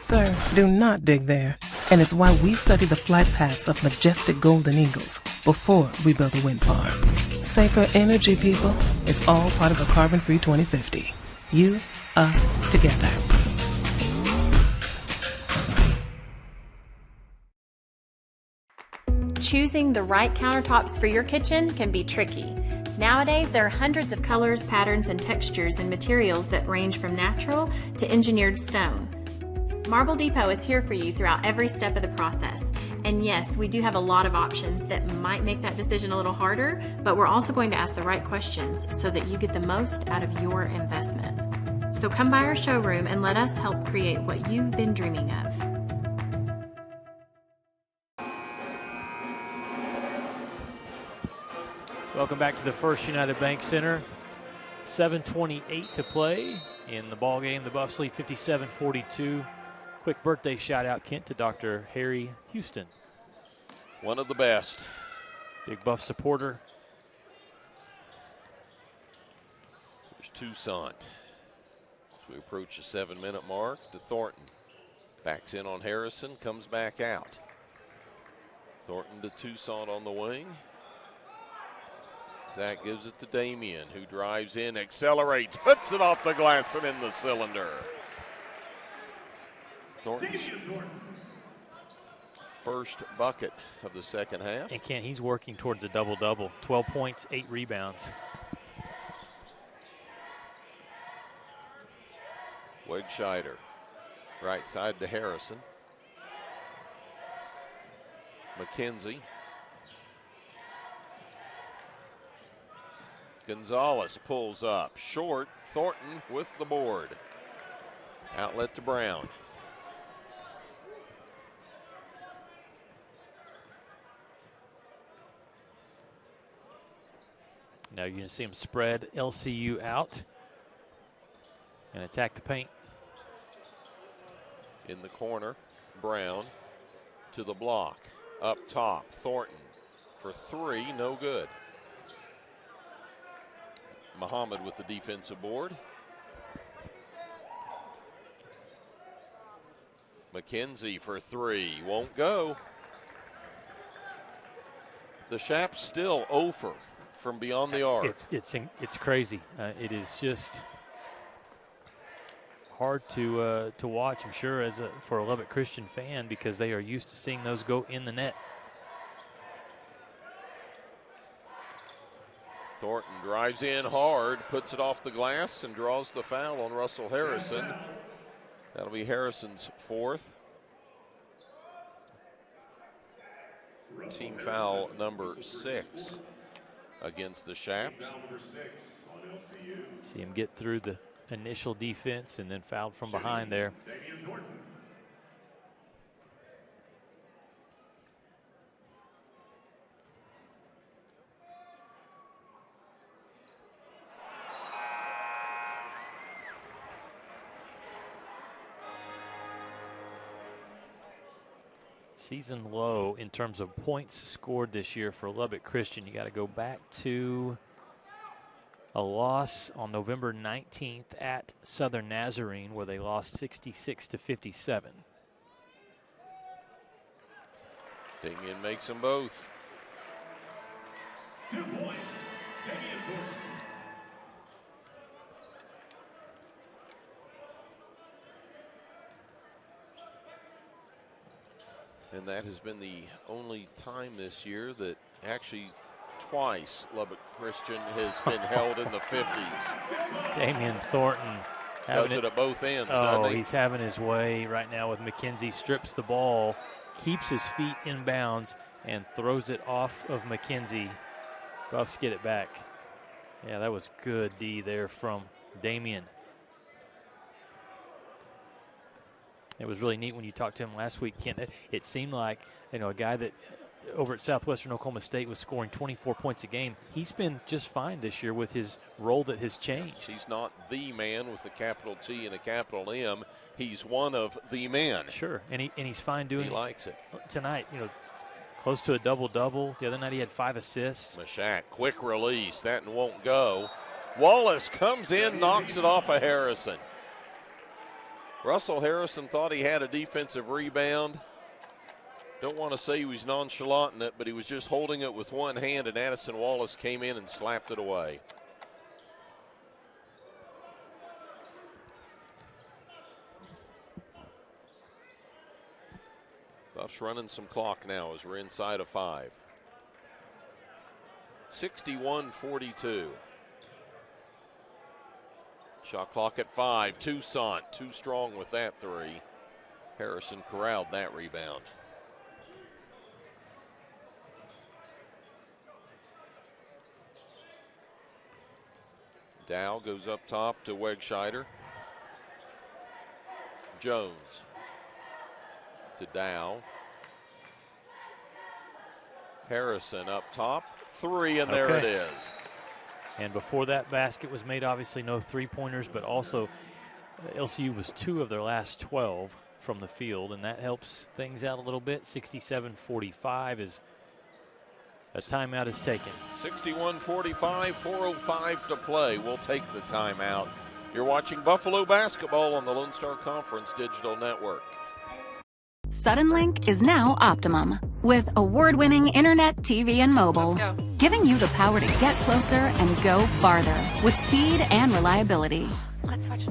S16: Sir, do not dig there. And it's why we study the flight paths of majestic golden eagles before we build a wind farm. Safer energy, people. It's all part of a carbon-free 2050. You, us, together.
S14: Choosing the right countertops for your kitchen can be tricky. Nowadays, there are hundreds of colors, patterns, and textures and materials that range from natural to engineered stone. Marble Depot is here for you throughout every step of the process. And yes, we do have a lot of options that might make that decision a little harder, but we're also going to ask the right questions so that you get the most out of your investment. So come by our showroom and let us help create what you've been dreaming of.
S2: Welcome back to the First United Bank Center. 7:28 to play in the ball game. The Buffs lead 57-42. Quick birthday shout out, Kent, to Dr. Harry Houston.
S1: One of the best.
S2: Big Buff supporter.
S1: There's Toussaint. As we approach the 7-minute mark, to Thornton. Backs in on Harrison, comes back out. Thornton to Toussaint on the wing. Zach gives it to Damian, who drives in, accelerates, puts it off the glass and in the cylinder. Thornton's first bucket of the second half.
S2: And Kent, he's working towards a double-double. 12 points, 8 rebounds.
S1: Wegscheider, right side to Harrison. McKenzie. Gonzalez pulls up, short. Thornton with the board. Outlet to Brown.
S2: Now you're going to see him spread LCU out and attack the paint.
S1: In the corner, Brown to the block. Up top, Thornton for 3, no good. Muhammad with the defensive board. McKenzie for 3, won't go. The Chaps still 0 for from beyond the arc.
S2: It's crazy. It is just hard to watch, I'm sure, for a Lubbock Christian fan, because they are used to seeing those go in the net.
S1: Thornton drives in hard, puts it off the glass, and draws the foul on Russell Harrison. That'll be Harrison's fourth. Team foul number 6 against the Chaps.
S2: See him get through the initial defense and then fouled from behind there. Season low in terms of points scored this year for Lubbock Christian. You got to go back to a loss on November 19th at Southern Nazarene, where they lost 66-57.
S1: Damien makes them both.
S7: 2 points, Damien Thornton.
S1: And that has been the only time this year that actually twice Lubbock Christian has been held in the 50s.
S2: Damian Thornton
S1: does it at both ends.
S2: Oh, he's having his way right now with McKenzie. Strips the ball, keeps his feet in bounds, and throws it off of McKenzie. Buffs get it back. Yeah, that was good D there from Damian. It was really neat when you talked to him last week, Kent. It seemed like, a guy that over at Southwestern Oklahoma State was scoring 24 points a game. He's been just fine this year with his role that has changed.
S1: He's not the man with a capital T and a capital M. He's one of the men.
S2: Sure, and he's fine doing it.
S1: He likes it.
S2: Tonight, close to a double-double. The other night he had 5 assists.
S1: Mashack, quick release. That won't go. Wallace comes in, knocks it off of Harrison. Russell Harrison thought he had a defensive rebound. Don't want to say he was nonchalant in it, but he was just holding it with one hand, and Addison Wallace came in and slapped it away. Buffs running some clock now as we're inside of 5. 61-42. Shot clock at 5. Toussaint too strong with that 3. Harrison corralled that rebound. Dow goes up top to Wegscheider. Jones to Dow. Harrison up top. 3, and there it is.
S2: And before that basket was made, obviously no three-pointers, but also LCU was 2 of their last 12 from the field, and that helps things out a little bit. 67-45 is a timeout is taken.
S1: 61-45, 4:05 to play. We'll take the timeout. You're watching Buffalo basketball on the Lone Star Conference Digital Network.
S3: Suddenlink is now Optimum, with award-winning internet, TV, and mobile, giving you the power to get closer and go farther with speed and reliability.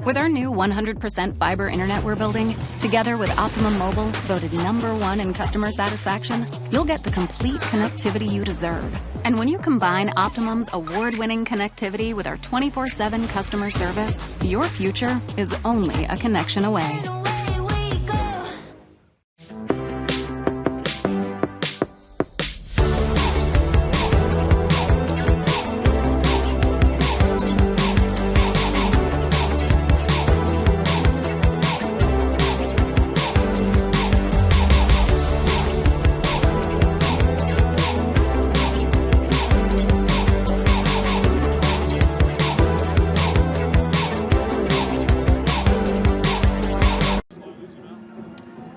S3: With our new 100% fiber internet we're building, together with Optimum Mobile, voted #1 in customer satisfaction, you'll get the complete connectivity you deserve. And when you combine Optimum's award-winning connectivity with our 24/7 customer service, your future is only a connection away.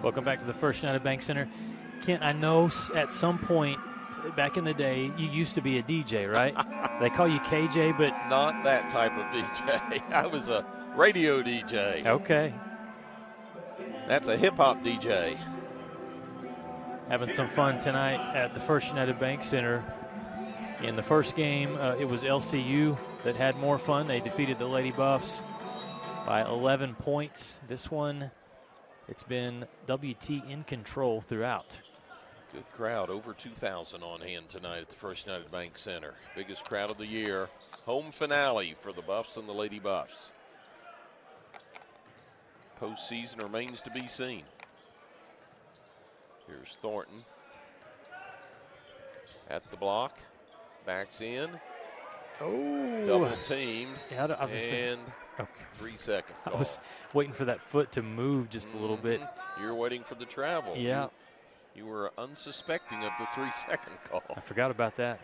S2: Welcome back to the First United Bank Center. Kent, I know at some point back in the day you used to be a DJ, right? They call you KJ, but
S1: not that type of DJ. I was a radio DJ.
S2: Okay.
S1: That's a hip-hop DJ.
S2: Having some fun tonight at the First United Bank Center. In the first game, it was LCU that had more fun. They defeated the Lady Buffs by 11 points. This one, it's been WT in control throughout.
S1: Good crowd, over 2,000 on hand tonight at the First United Bank Center. Biggest crowd of the year. Home finale for the Buffs and the Lady Buffs. Postseason remains to be seen. Here's Thornton at the block, backs in.
S2: Oh,
S1: double teamed,
S2: yeah, I was
S1: and
S2: okay.
S1: 3 seconds.
S2: I was waiting for that foot to move just a little bit.
S1: You're waiting for the travel.
S2: Yeah.
S1: You were unsuspecting of the 3-second call.
S2: I forgot about that.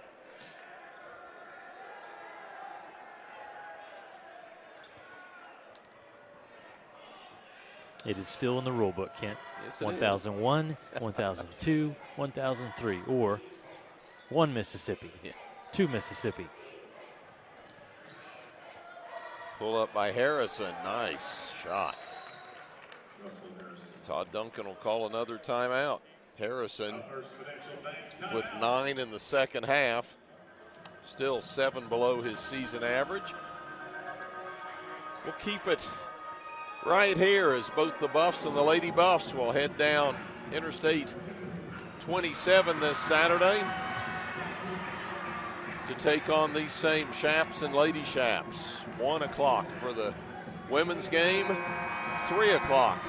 S2: It is still in the rule book, Kent.
S1: Yes, it
S2: 1001, 1002, 1003, or 1 Mississippi, 2 Mississippi.
S1: Pull up by Harrison. Nice shot. Todd Duncan will call another timeout. Harrison with 9 in the second half. Still 7 below his season average. We'll keep it right here as both the Buffs and the Lady Buffs will head down Interstate 27 this Saturday to take on these same Chaps and Lady Chaps. 1 o'clock for the women's game, 3 o'clock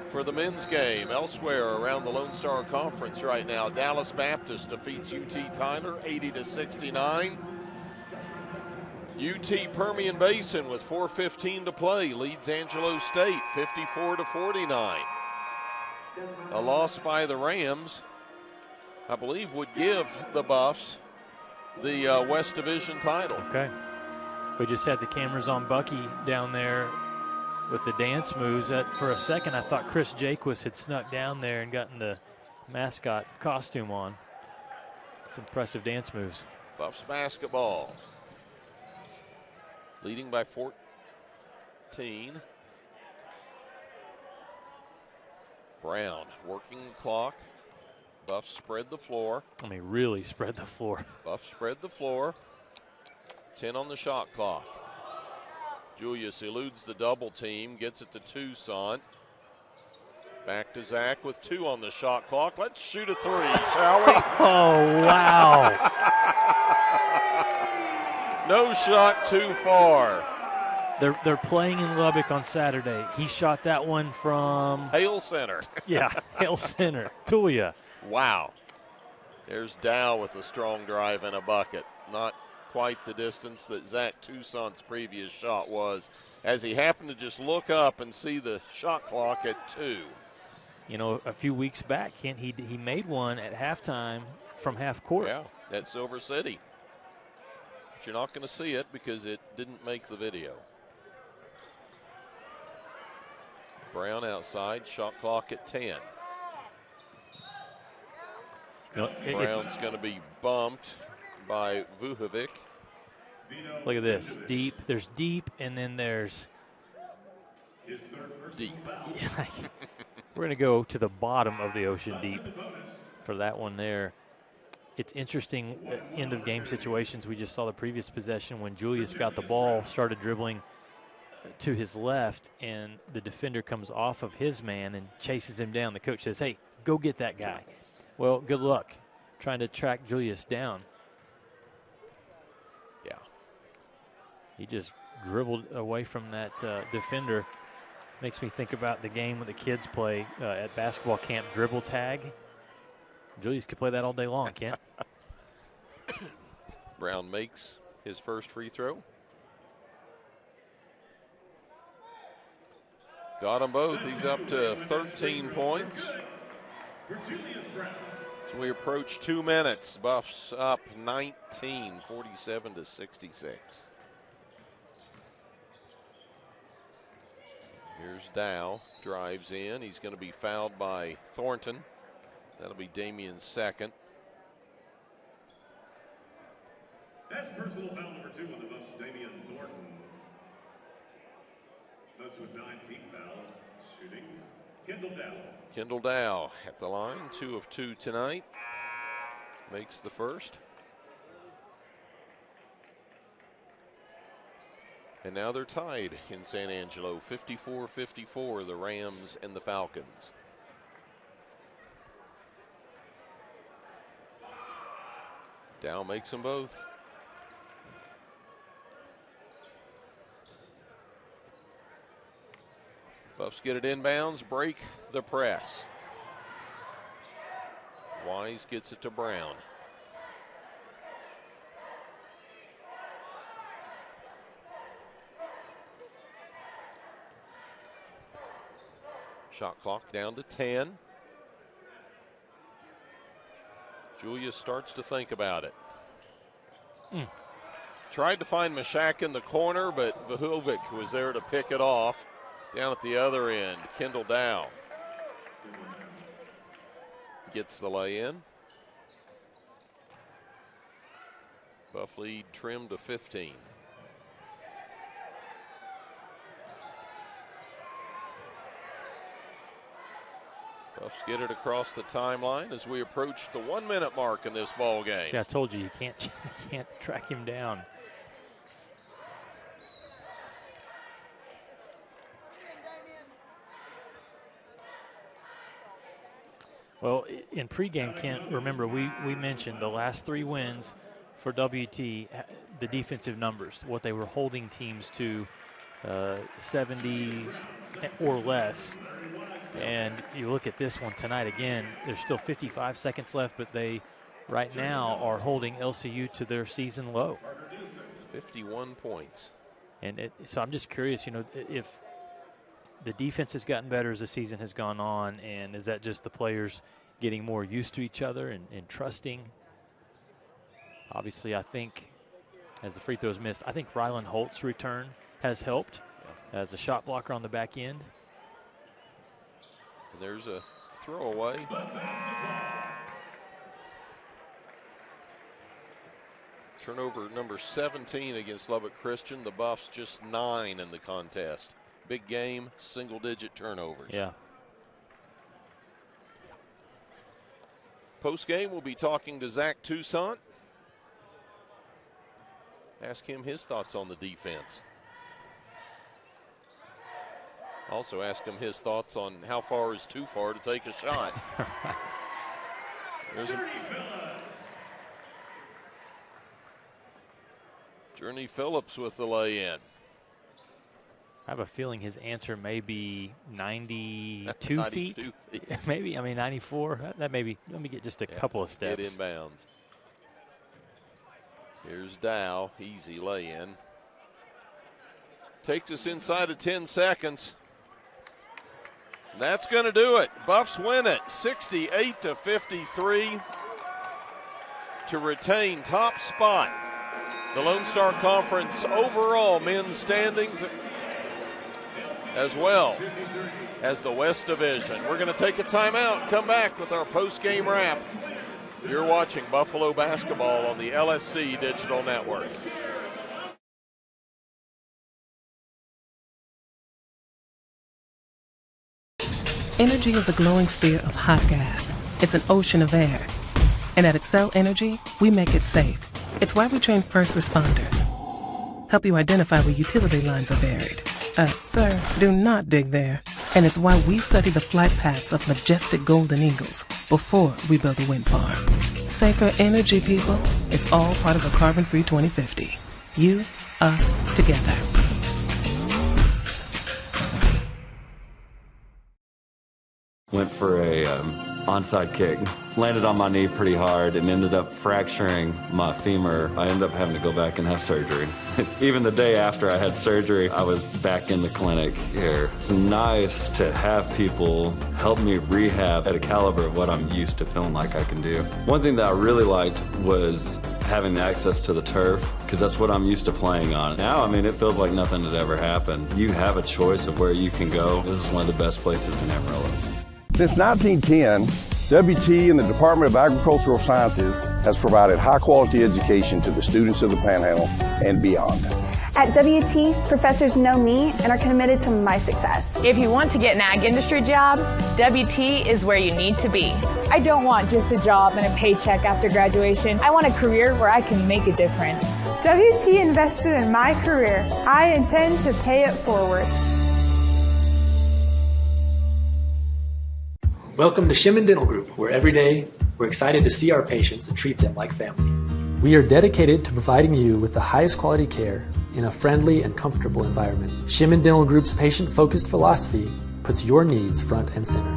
S1: for the men's game. Elsewhere around the Lone Star Conference right now, Dallas Baptist defeats UT Tyler 80-69. UT Permian Basin with 4:15 to play leads Angelo State 54-49. A loss by the Rams, I believe, would give the Buffs the West Division title.
S2: Okay. We just had the cameras on Bucky down there with the dance moves. For a second, I thought Chris Jaquist had snuck down there and gotten the mascot costume on. It's impressive dance moves.
S1: Buffs basketball. Leading by 14. Brown working the clock. Buffs spread the floor.
S2: I mean, really spread the floor.
S1: Buffs spread the floor. 10 on the shot clock. Julius eludes the double team, gets it to Toussaint. Back to Zach with 2 on the shot clock. Let's shoot a 3, shall we?
S2: Oh, wow.
S1: No shot too far.
S2: They're playing in Lubbock on Saturday. He shot that one from
S1: Hale Center.
S2: Yeah, Hale Center. Tulia.
S1: Wow. There's Dow with a strong drive and a bucket. Not quite the distance that Zach Toussaint's previous shot was, as he happened to just look up and see the shot clock at 2.
S2: You know, a few weeks back, Kent, he made one at halftime from half court.
S1: Yeah, at Silver City. But you're not going to see it because it didn't make the video. Brown outside, shot clock at 10. Brown's going to be bumped by Vujovic.
S2: Look at this. Deep. There's deep, and then there's
S1: deep.
S2: We're going to go to the bottom of the ocean deep for that one there. It's interesting, end of game situations. We just saw the previous possession when Julius got the ball, started dribbling to his left, and the defender comes off of his man and chases him down. The coach says, hey, go get that guy. Well, good luck trying to track Julius down.
S1: Yeah.
S2: He just dribbled away from that defender. Makes me think about the game when the kids play at basketball camp, dribble tag. Julius could play that all day long, Kent.
S1: Brown makes his first free throw. Got them both. He's up to 13 points. So we approach 2 minutes. Buffs up 19, 47-66. Here's Dow, drives in. He's going to be fouled by Thornton. That'll be Damian's second.
S7: That's personal foul number 2 on the Buffs, Damian Thornton. Buffs with 9 team fouls. Shooting, Kendall Dow.
S1: Kendall Dow at the line, 2 of 2 tonight. Makes the first. And now they're tied in San Angelo, 54-54, the Rams and the Falcons. Dow makes them both. Buffs get it inbounds, break the press. Wise gets it to Brown. Shot clock down to 10. Julius starts to think about it. Tried to find Mashak in the corner, but Vahovic was there to pick it off. Down at the other end, Kendall Dow gets the lay-in. Buff lead trimmed to 15. Buffs get it across the timeline as we approach the 1 minute mark in this ball game.
S2: See, I told you can't track him down. Well, in pregame, Kent, remember we mentioned the last 3 wins for WT, the defensive numbers, what they were holding teams to, 70 or less. And you look at this one tonight again, there's still 55 seconds left, but they right now are holding LCU to their season low.
S1: 51 points.
S2: And so I'm just curious, if the defense has gotten better as the season has gone on, and is that just the players getting more used to each other and trusting? Obviously, I think, as the free throws missed, I think Rylan Holt's return has helped as a shot blocker on the back end.
S1: And there's a throwaway. Turnover number 17 against Lubbock Christian. The Buffs just 9 in the contest. Big game, single-digit turnovers.
S2: Yeah.
S1: Post-game, we'll be talking to Zach Toussaint. Ask him his thoughts on the defense. Also ask him his thoughts on how far is too far to take a shot. There's Journey Phillips with the lay-in.
S2: I have a feeling his answer may be 92 feet. Maybe, 94. That maybe, let me get just a couple of steps.
S1: Get inbounds. Here's Dow, easy lay-in. Takes us inside of 10 seconds. That's going to do it. Buffs win it, 68-53 to retain top spot. The Lone Star Conference overall men's standings, as well as the West Division. We're going to take a timeout, come back with our post-game wrap. You're watching Buffalo basketball on the LSC Digital Network.
S16: Energy is a glowing sphere of hot gas. It's an ocean of air. And at Excel Energy, we make it safe. It's why we train first responders. Help you identify where utility lines are buried. Sir, do not dig there. And it's why we study the flight paths of majestic golden eagles before we build a wind farm. Safer energy, people. It's all part of a carbon-free 2050. You, us, together.
S9: Went for a onside kick. Landed on my knee pretty hard and ended up fracturing my femur. I ended up having to go back and have surgery. Even the day after I had surgery, I was back in the clinic here. It's nice to have people help me rehab at a caliber of what I'm used to feeling like I can do. One thing that I really liked was having access to the turf, because that's what I'm used to playing on. Now, it feels like nothing had ever happened. You have a choice of where you can go. This is one of the best places in Amarillo.
S10: Since 1910, WT and the Department of Agricultural Sciences has provided high-quality education to the students of the Panhandle and beyond.
S21: At WT, professors know me and are committed to my success.
S20: If you want to get an ag industry job, WT is where you need to be.
S21: I don't want just a job and a paycheck after graduation. I want a career where I can make a difference. WT invested in my career. I intend to pay it forward.
S22: Welcome to Shimon Dental Group, where every day we're excited to see our patients and treat them like family. We are dedicated to providing you with the highest quality care in a friendly and comfortable environment. Shimon Dental Group's patient-focused philosophy puts your needs front and center.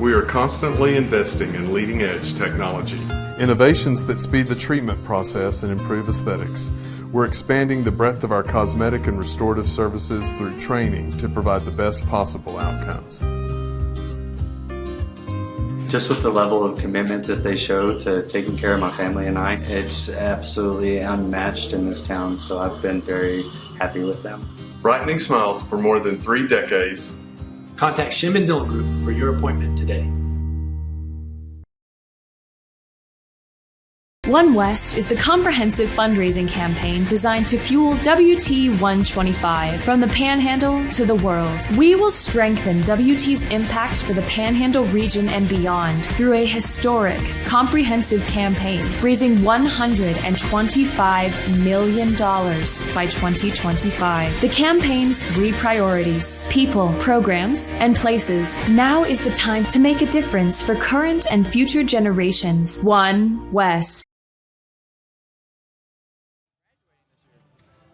S23: We are constantly investing in leading-edge technology.
S24: Innovations that speed the treatment process and improve aesthetics. We're expanding the breadth of our cosmetic and restorative services through training to provide the best possible outcomes.
S25: Just with the level of commitment that they show to taking care of my family and I, it's absolutely unmatched in this town, so I've been very happy with them.
S23: Brightening smiles for more than 3 decades.
S22: Contact Shimon Dental Group for your appointment today.
S11: One West is the comprehensive fundraising campaign designed to fuel WT 125 from the Panhandle to the world. We will strengthen WT's impact for the Panhandle region and beyond through a historic, comprehensive campaign raising $125 million by 2025. The campaign's 3 priorities: people, programs, and places. Now is the time to make a difference for current and future generations. One West.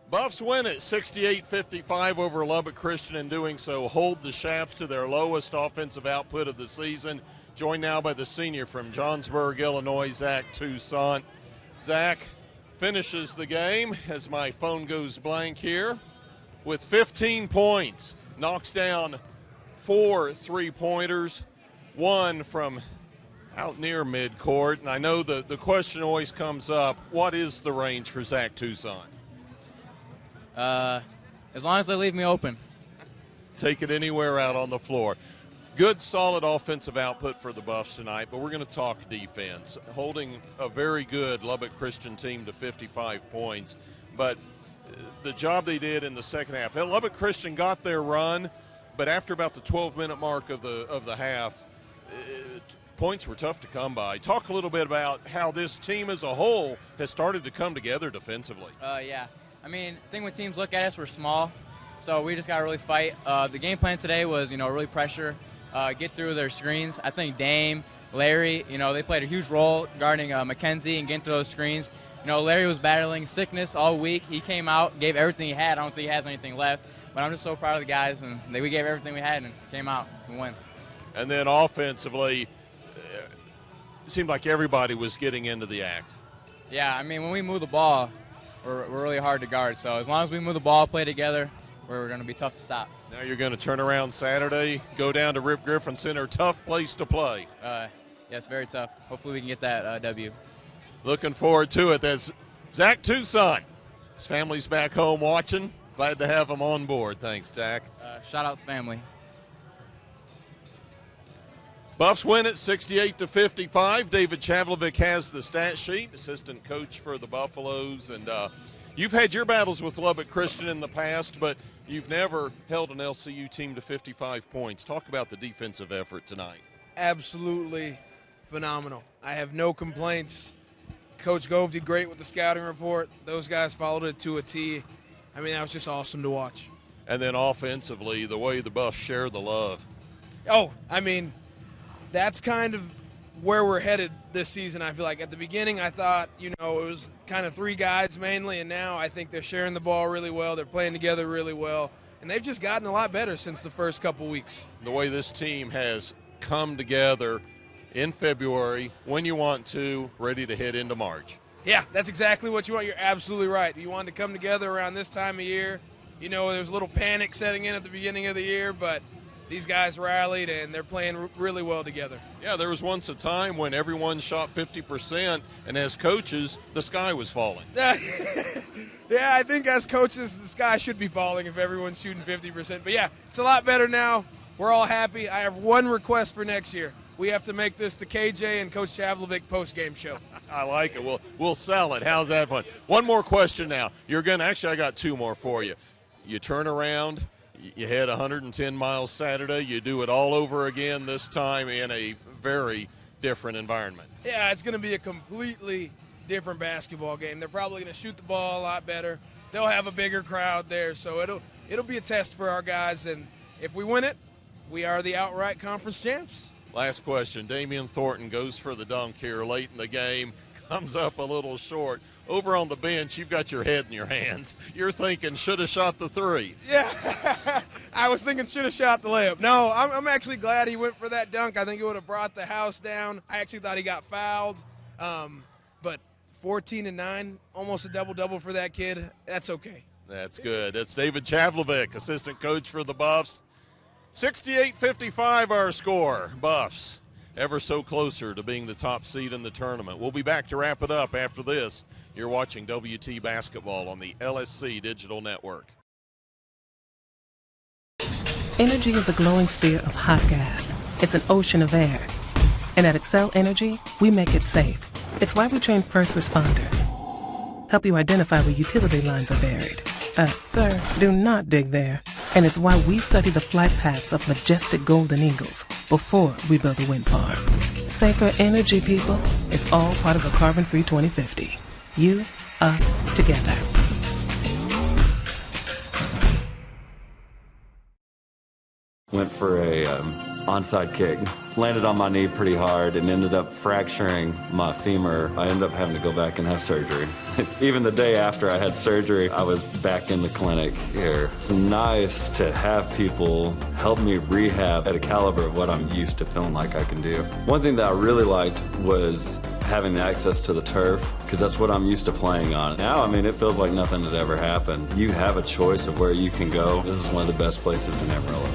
S1: Buffs win at 68-55 over Lubbock Christian. In doing so, hold the Chaps to their lowest offensive output of the season. Joined now by the senior from Johnsburg, Illinois, Zach Toussaint. Zach finishes the game, as my phone goes blank here, with 15 points. Knocks down 4 3-pointers, 1 from out near midcourt. And I know the question always comes up, what is the range for Zach Toussaint?
S12: As long as they leave me open.
S1: Take it anywhere out on the floor. Good, solid offensive output for the Buffs tonight, but we're going to talk defense. Holding a very good Lubbock Christian team to 55 points, but the job they did in the second half. Lubbock Christian got their run, but after about the 12-minute mark of the half, points were tough to come by. Talk a little bit about how this team as a whole has started to come together defensively.
S12: Yeah. I mean, the thing when teams look at us, we're small, so we just got to really fight. The game plan today was, really pressure, get through their screens. I think Dame, Larry, they played a huge role guarding McKenzie and getting through those screens. Larry was battling sickness all week. He came out, gave everything he had. I don't think he has anything left, but I'm just so proud of the guys, and we gave everything we had and came out and win.
S1: And then offensively, it seemed like everybody was getting into the act.
S12: Yeah, I mean, when we move the ball, we're really hard to guard. So as long as we move the ball, play together, we're going to be tough to stop.
S1: Now you're going to turn around Saturday, go down to Rip Griffin Center. Tough place to play.
S12: Yes, very tough. Hopefully we can get that W.
S1: Looking forward to it. There's Zach Toussaint. His family's back home watching. Glad to have him on board. Thanks, Zach.
S12: Shout out to family.
S1: Buffs win it 68-55. David Chavlovic has the stat sheet, assistant coach for the Buffaloes. And you've had your battles with Lubbock Christian in the past, but you've never held an LCU team to 55 points. Talk about the defensive effort tonight.
S13: Absolutely phenomenal. I have no complaints. Coach Gove did great with the scouting report. Those guys followed it to a T. I mean, that was just awesome to watch.
S1: And then offensively, the way the Buffs share the love.
S13: Oh, I mean, that's kind of where we're headed this season, I feel like. At the beginning, I thought, it was kind of 3 guys mainly, and now I think they're sharing the ball really well. They're playing together really well, and they've just gotten a lot better since the first couple weeks.
S1: The way this team has come together in February, when you want to, ready to head into March.
S13: Yeah, that's exactly what you want. You're absolutely right. You want to come together around this time of year. There's a little panic setting in at the beginning of the year, but these guys rallied, and they're playing really well together.
S1: Yeah, there was once a time when everyone shot 50%, and as coaches, the sky was falling.
S13: Yeah, I think as coaches, the sky should be falling if everyone's shooting 50%. But, yeah, it's a lot better now. We're all happy. I have one request for next year. we have to make this the KJ and Coach Chavlovic post-game show.
S1: I like it. We'll sell it. How's that fun? One more question now. Actually, I got two more for you. You turn around, you head 110 miles Saturday, you do it all over again, this time in a very different environment.
S13: Yeah, it's going to be a completely different basketball game. They're probably going to shoot the ball a lot better. They'll have a bigger crowd there, so it'll be a test for our guys, and if we win it, we are the outright conference champs.
S1: Last question. Damian Thornton goes for the dunk here late in the game, comes up a little short. Over on the bench, you've got your head in your hands. You're thinking, should have shot the three.
S13: Yeah, I was thinking should have shot the layup. No, I'm actually glad he went for that dunk. I think it would have brought the house down. I actually thought he got fouled, but 14 and 9, almost a double-double for that kid. That's okay.
S1: That's good. That's David Chavlovic, assistant coach for the Buffs. 68-55 our score. Buffs ever so closer to being the top seed in the tournament. We'll be back to wrap it up after this. You're watching WT Basketball on the LSC Digital Network.
S16: Energy is a glowing sphere of hot gas. It's an ocean of air. And at Excel Energy, we make it safe. It's why we train first responders. Help you identify where utility lines are buried. Sir, do not dig there. And it's why we study the flight paths of majestic golden eagles before we build a wind farm. Safer energy, people. It's all part of a carbon-free 2050. You, us, together.
S9: Went for a onside kick. Landed on my knee pretty hard and ended up fracturing my femur. I ended up having to go back and have surgery. Even the day after I had surgery, I was back in the clinic here. It's nice to have people help me rehab at a caliber of what I'm used to feeling like I can do. One thing that I really liked was having the access to the turf, because that's what I'm used to playing on. Now, I mean, it feels like nothing had ever happened. You have a choice of where you can go. This is one of the best places in Amarillo.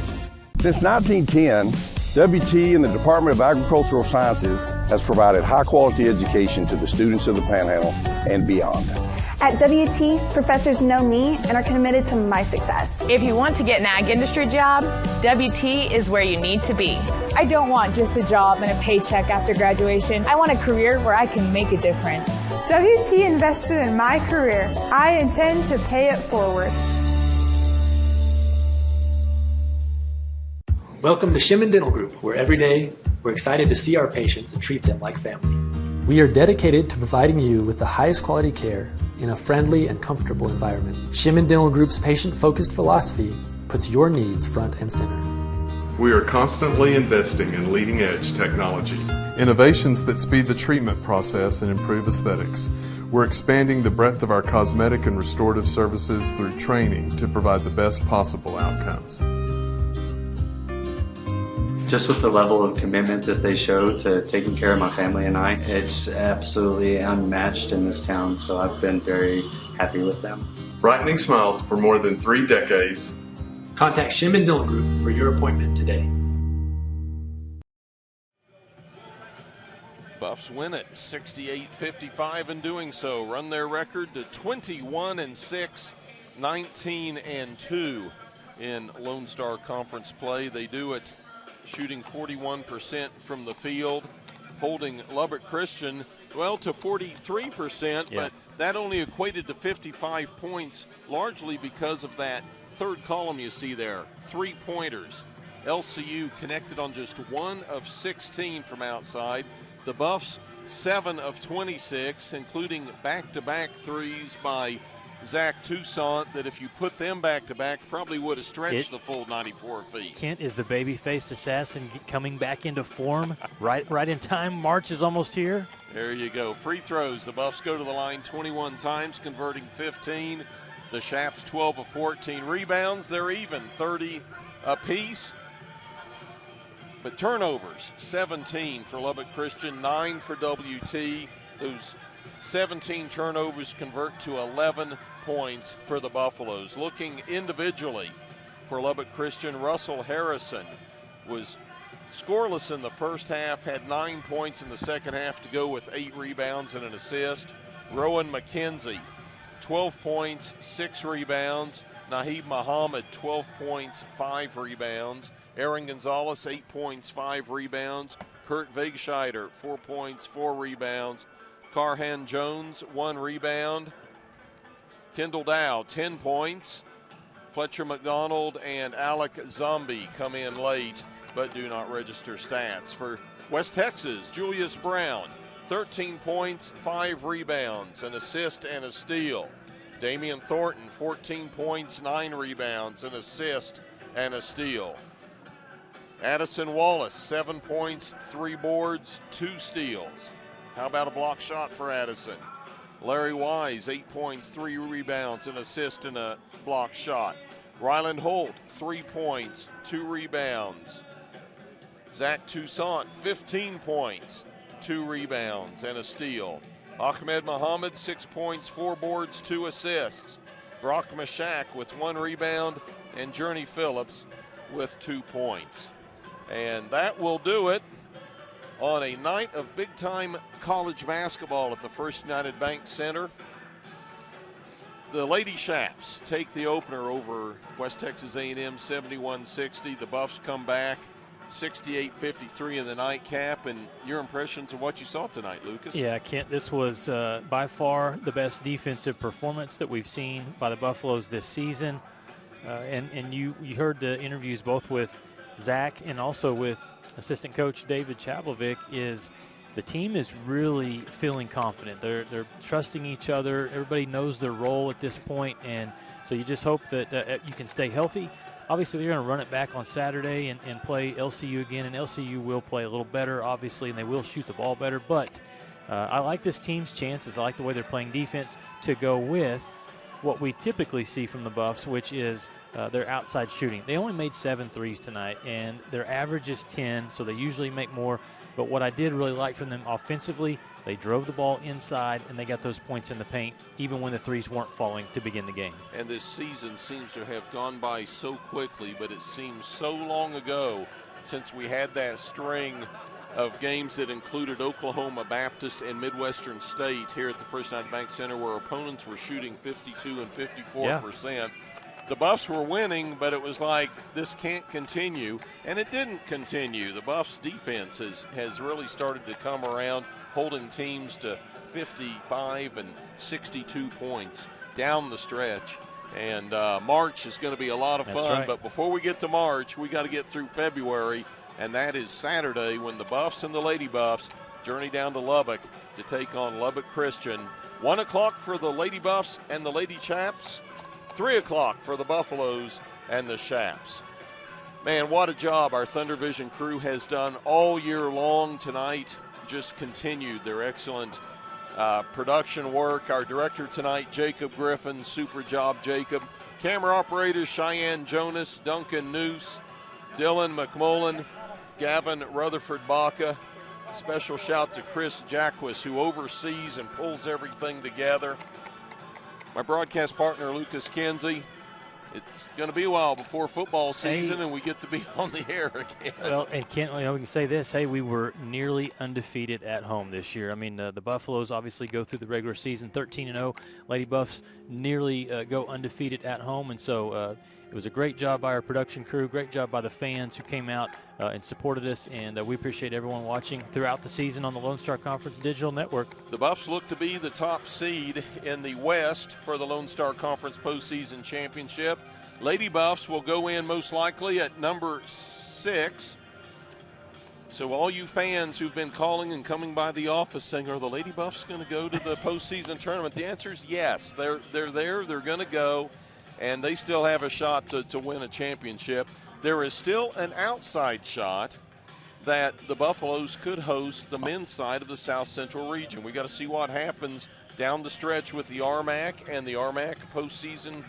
S10: Since 1910, WT and the Department of Agricultural Sciences has provided high-quality education to the students of the Panhandle and beyond.
S21: At WT, professors know me and are committed to my success.
S20: If you want to get an ag industry job, WT is where you need to be. I don't want just a job and a paycheck after graduation. I want a career where I can make a difference. WT invested in my career. I intend to pay it forward.
S22: Welcome to Shimon Dental Group, where every day we're excited to see our patients and treat them like family. We are dedicated to providing you with the highest quality care in a friendly and comfortable environment. Shimon Dental Group's patient-focused philosophy puts your needs front and center.
S23: We are constantly investing in leading-edge technology.
S24: Innovations that speed the treatment process and improve aesthetics. We're expanding the breadth of our cosmetic and restorative services through training to provide the best possible outcomes.
S25: Just with the level of commitment that they show to taking care of my family and I, it's absolutely unmatched in this town, so I've been very happy with them.
S23: Brightening smiles for more than 3 decades.
S22: Contact Shimon Dental Group for your appointment today.
S1: Buffs win it 68-55 in doing so. Run their record to 21-6, 19-2 in Lone Star Conference play. They do it shooting 41% from the field, holding Lubbock Christian, well, to 43%, but that only equated to 55 points, largely because of that third column you see there, 3-pointers. LCU connected on just 1 of 16 from outside. The Buffs, 7 of 26, including back-to-back threes by Zach Toussaint, that if you put them back-to-back, probably would have stretched the full 94 feet.
S2: Kent is the baby-faced assassin coming back into form right in time. March is almost here.
S1: There you go. Free throws. The Buffs go to the line 21 times, converting 15. The Chaps 12 of 14 rebounds. They're even, 30 apiece. But turnovers, 17 for Lubbock Christian, 9 for WT. Those 17 turnovers convert to 11 points for the Buffaloes. Looking individually for Lubbock Christian, Russell Harrison was scoreless in the first half, had 9 points in the second half to go with 8 rebounds and an assist. Rowan McKenzie, 12 points, 6 rebounds. Nahib Muhammad, 12 points, 5 rebounds. Aaron Gonzalez, 8 points, 5 rebounds. Kurt Wegscheider, 4 points, 4 rebounds. Carhan Jones, 1 rebound. Kendall Dow, 10 points. Fletcher McDonald and Alec Zombie come in late but do not register stats. For West Texas, Julius Brown, 13 points, 5 rebounds, an assist and a steal. Damian Thornton, 14 points, 9 rebounds, an assist and a steal. Addison Wallace, 7 points, 3 boards, 2 steals. How about a block shot for Addison? Larry Wise, 8 points, 3 rebounds, an assist and a block shot. Ryland Holt, 3 points, 2 rebounds. Zach Toussaint, 15 points, 2 rebounds, and a steal. Ahmed Muhammad, 6 points, 4 boards, 2 assists. Brock Mashak with 1 rebound, and Journey Phillips with 2 points. And that will do it on a night of big-time college basketball at the First United Bank Center. The Lady Chaps take the opener over West Texas A&M 71-60. The Buffs come back 68-53 in the nightcap. And your impressions of what you saw tonight, Lucas?
S2: Yeah, Kent, this was by far the best defensive performance that we've seen by the Buffaloes this season. And you heard the interviews both with Zach and also with assistant coach David Chavlovic. Is the team is really feeling confident. They're trusting each other. Everybody knows their role at this point, and so you just hope that you can stay healthy. Obviously, they're going to run it back on Saturday and play LCU again, and LCU will play a little better, obviously, and they will shoot the ball better. But I like this team's chances. I like the way they're playing defense to go with what we typically see from the Buffs, which is their outside shooting. They only made 7 threes tonight, and their average is 10, so they usually make more. But what I did really like from them offensively, they drove the ball inside, and they got those points in the paint, even when the threes weren't falling to begin the game.
S1: And this season seems to have gone by so quickly, but it seems so long ago since we had that string of games that included Oklahoma Baptist and Midwestern State here at the First United Bank Center, where opponents were shooting 52 and 54%. Yeah. The Buffs were winning, but it was like, this can't continue, and it didn't continue. The Buffs' defense has really started to come around, holding teams to 55 and 62 points down the stretch. And March is going to be a lot of fun. Right. But before we get to March, we got to get through February, and that is Saturday when the Buffs and the Lady Buffs journey down to Lubbock to take on Lubbock Christian. 1 o'clock for the Lady Buffs and the Lady Chaps. 3 o'clock for the Buffaloes and the Chaps. Man, what a job our Thunder Vision crew has done all year long. Tonight just continued their excellent production work. Our director tonight, Jacob Griffin. Super job, Jacob. Camera operators, Cheyenne Jonas, Duncan Noose, Dylan McMullen, Gavin Rutherford-Baca. Special shout to Chris Jacquis, who oversees and pulls everything together. My broadcast partner, Lucas Kinsey. It's going to be a while before football season, and we get to be on the air again.
S2: Well, and Kent, we can say this. Hey, we were nearly undefeated at home this year. I mean, the Buffaloes obviously go through the regular season 13-0. Lady Buffs nearly go undefeated at home, and so it was a great job by our production crew, great job by the fans who came out and supported us, and we appreciate everyone watching throughout the season on the Lone Star Conference Digital Network.
S1: The Buffs look to be the top seed in the West for the Lone Star Conference postseason championship. Lady Buffs will go in most likely at number 6. So all you fans who've been calling and coming by the office saying, are the Lady Buffs going to go to the postseason tournament? The answer is yes. They're there. They're going to go. And they still have a shot to win a championship. There is still an outside shot that the Buffaloes could host the men's side of the South Central region. We got to see what happens down the stretch with the RMAC and the RMAC postseason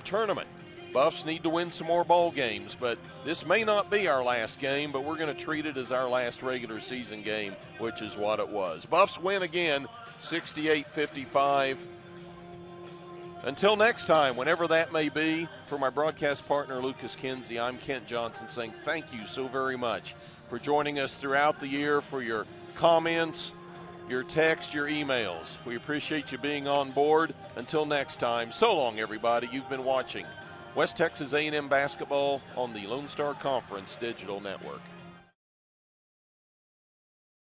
S1: tournament. Buffs need to win some more ball games, but this may not be our last game, but we're going to treat it as our last regular season game, which is what it was. Buffs win again, 68-55. Until next time, whenever that may be, for my broadcast partner, Lucas Kinsey, I'm Kent Johnson saying thank you so very much for joining us throughout the year, for your comments, your texts, your emails. We appreciate you being on board. Until next time, so long, everybody. You've been watching West Texas A&M basketball on the Lone Star Conference Digital Network.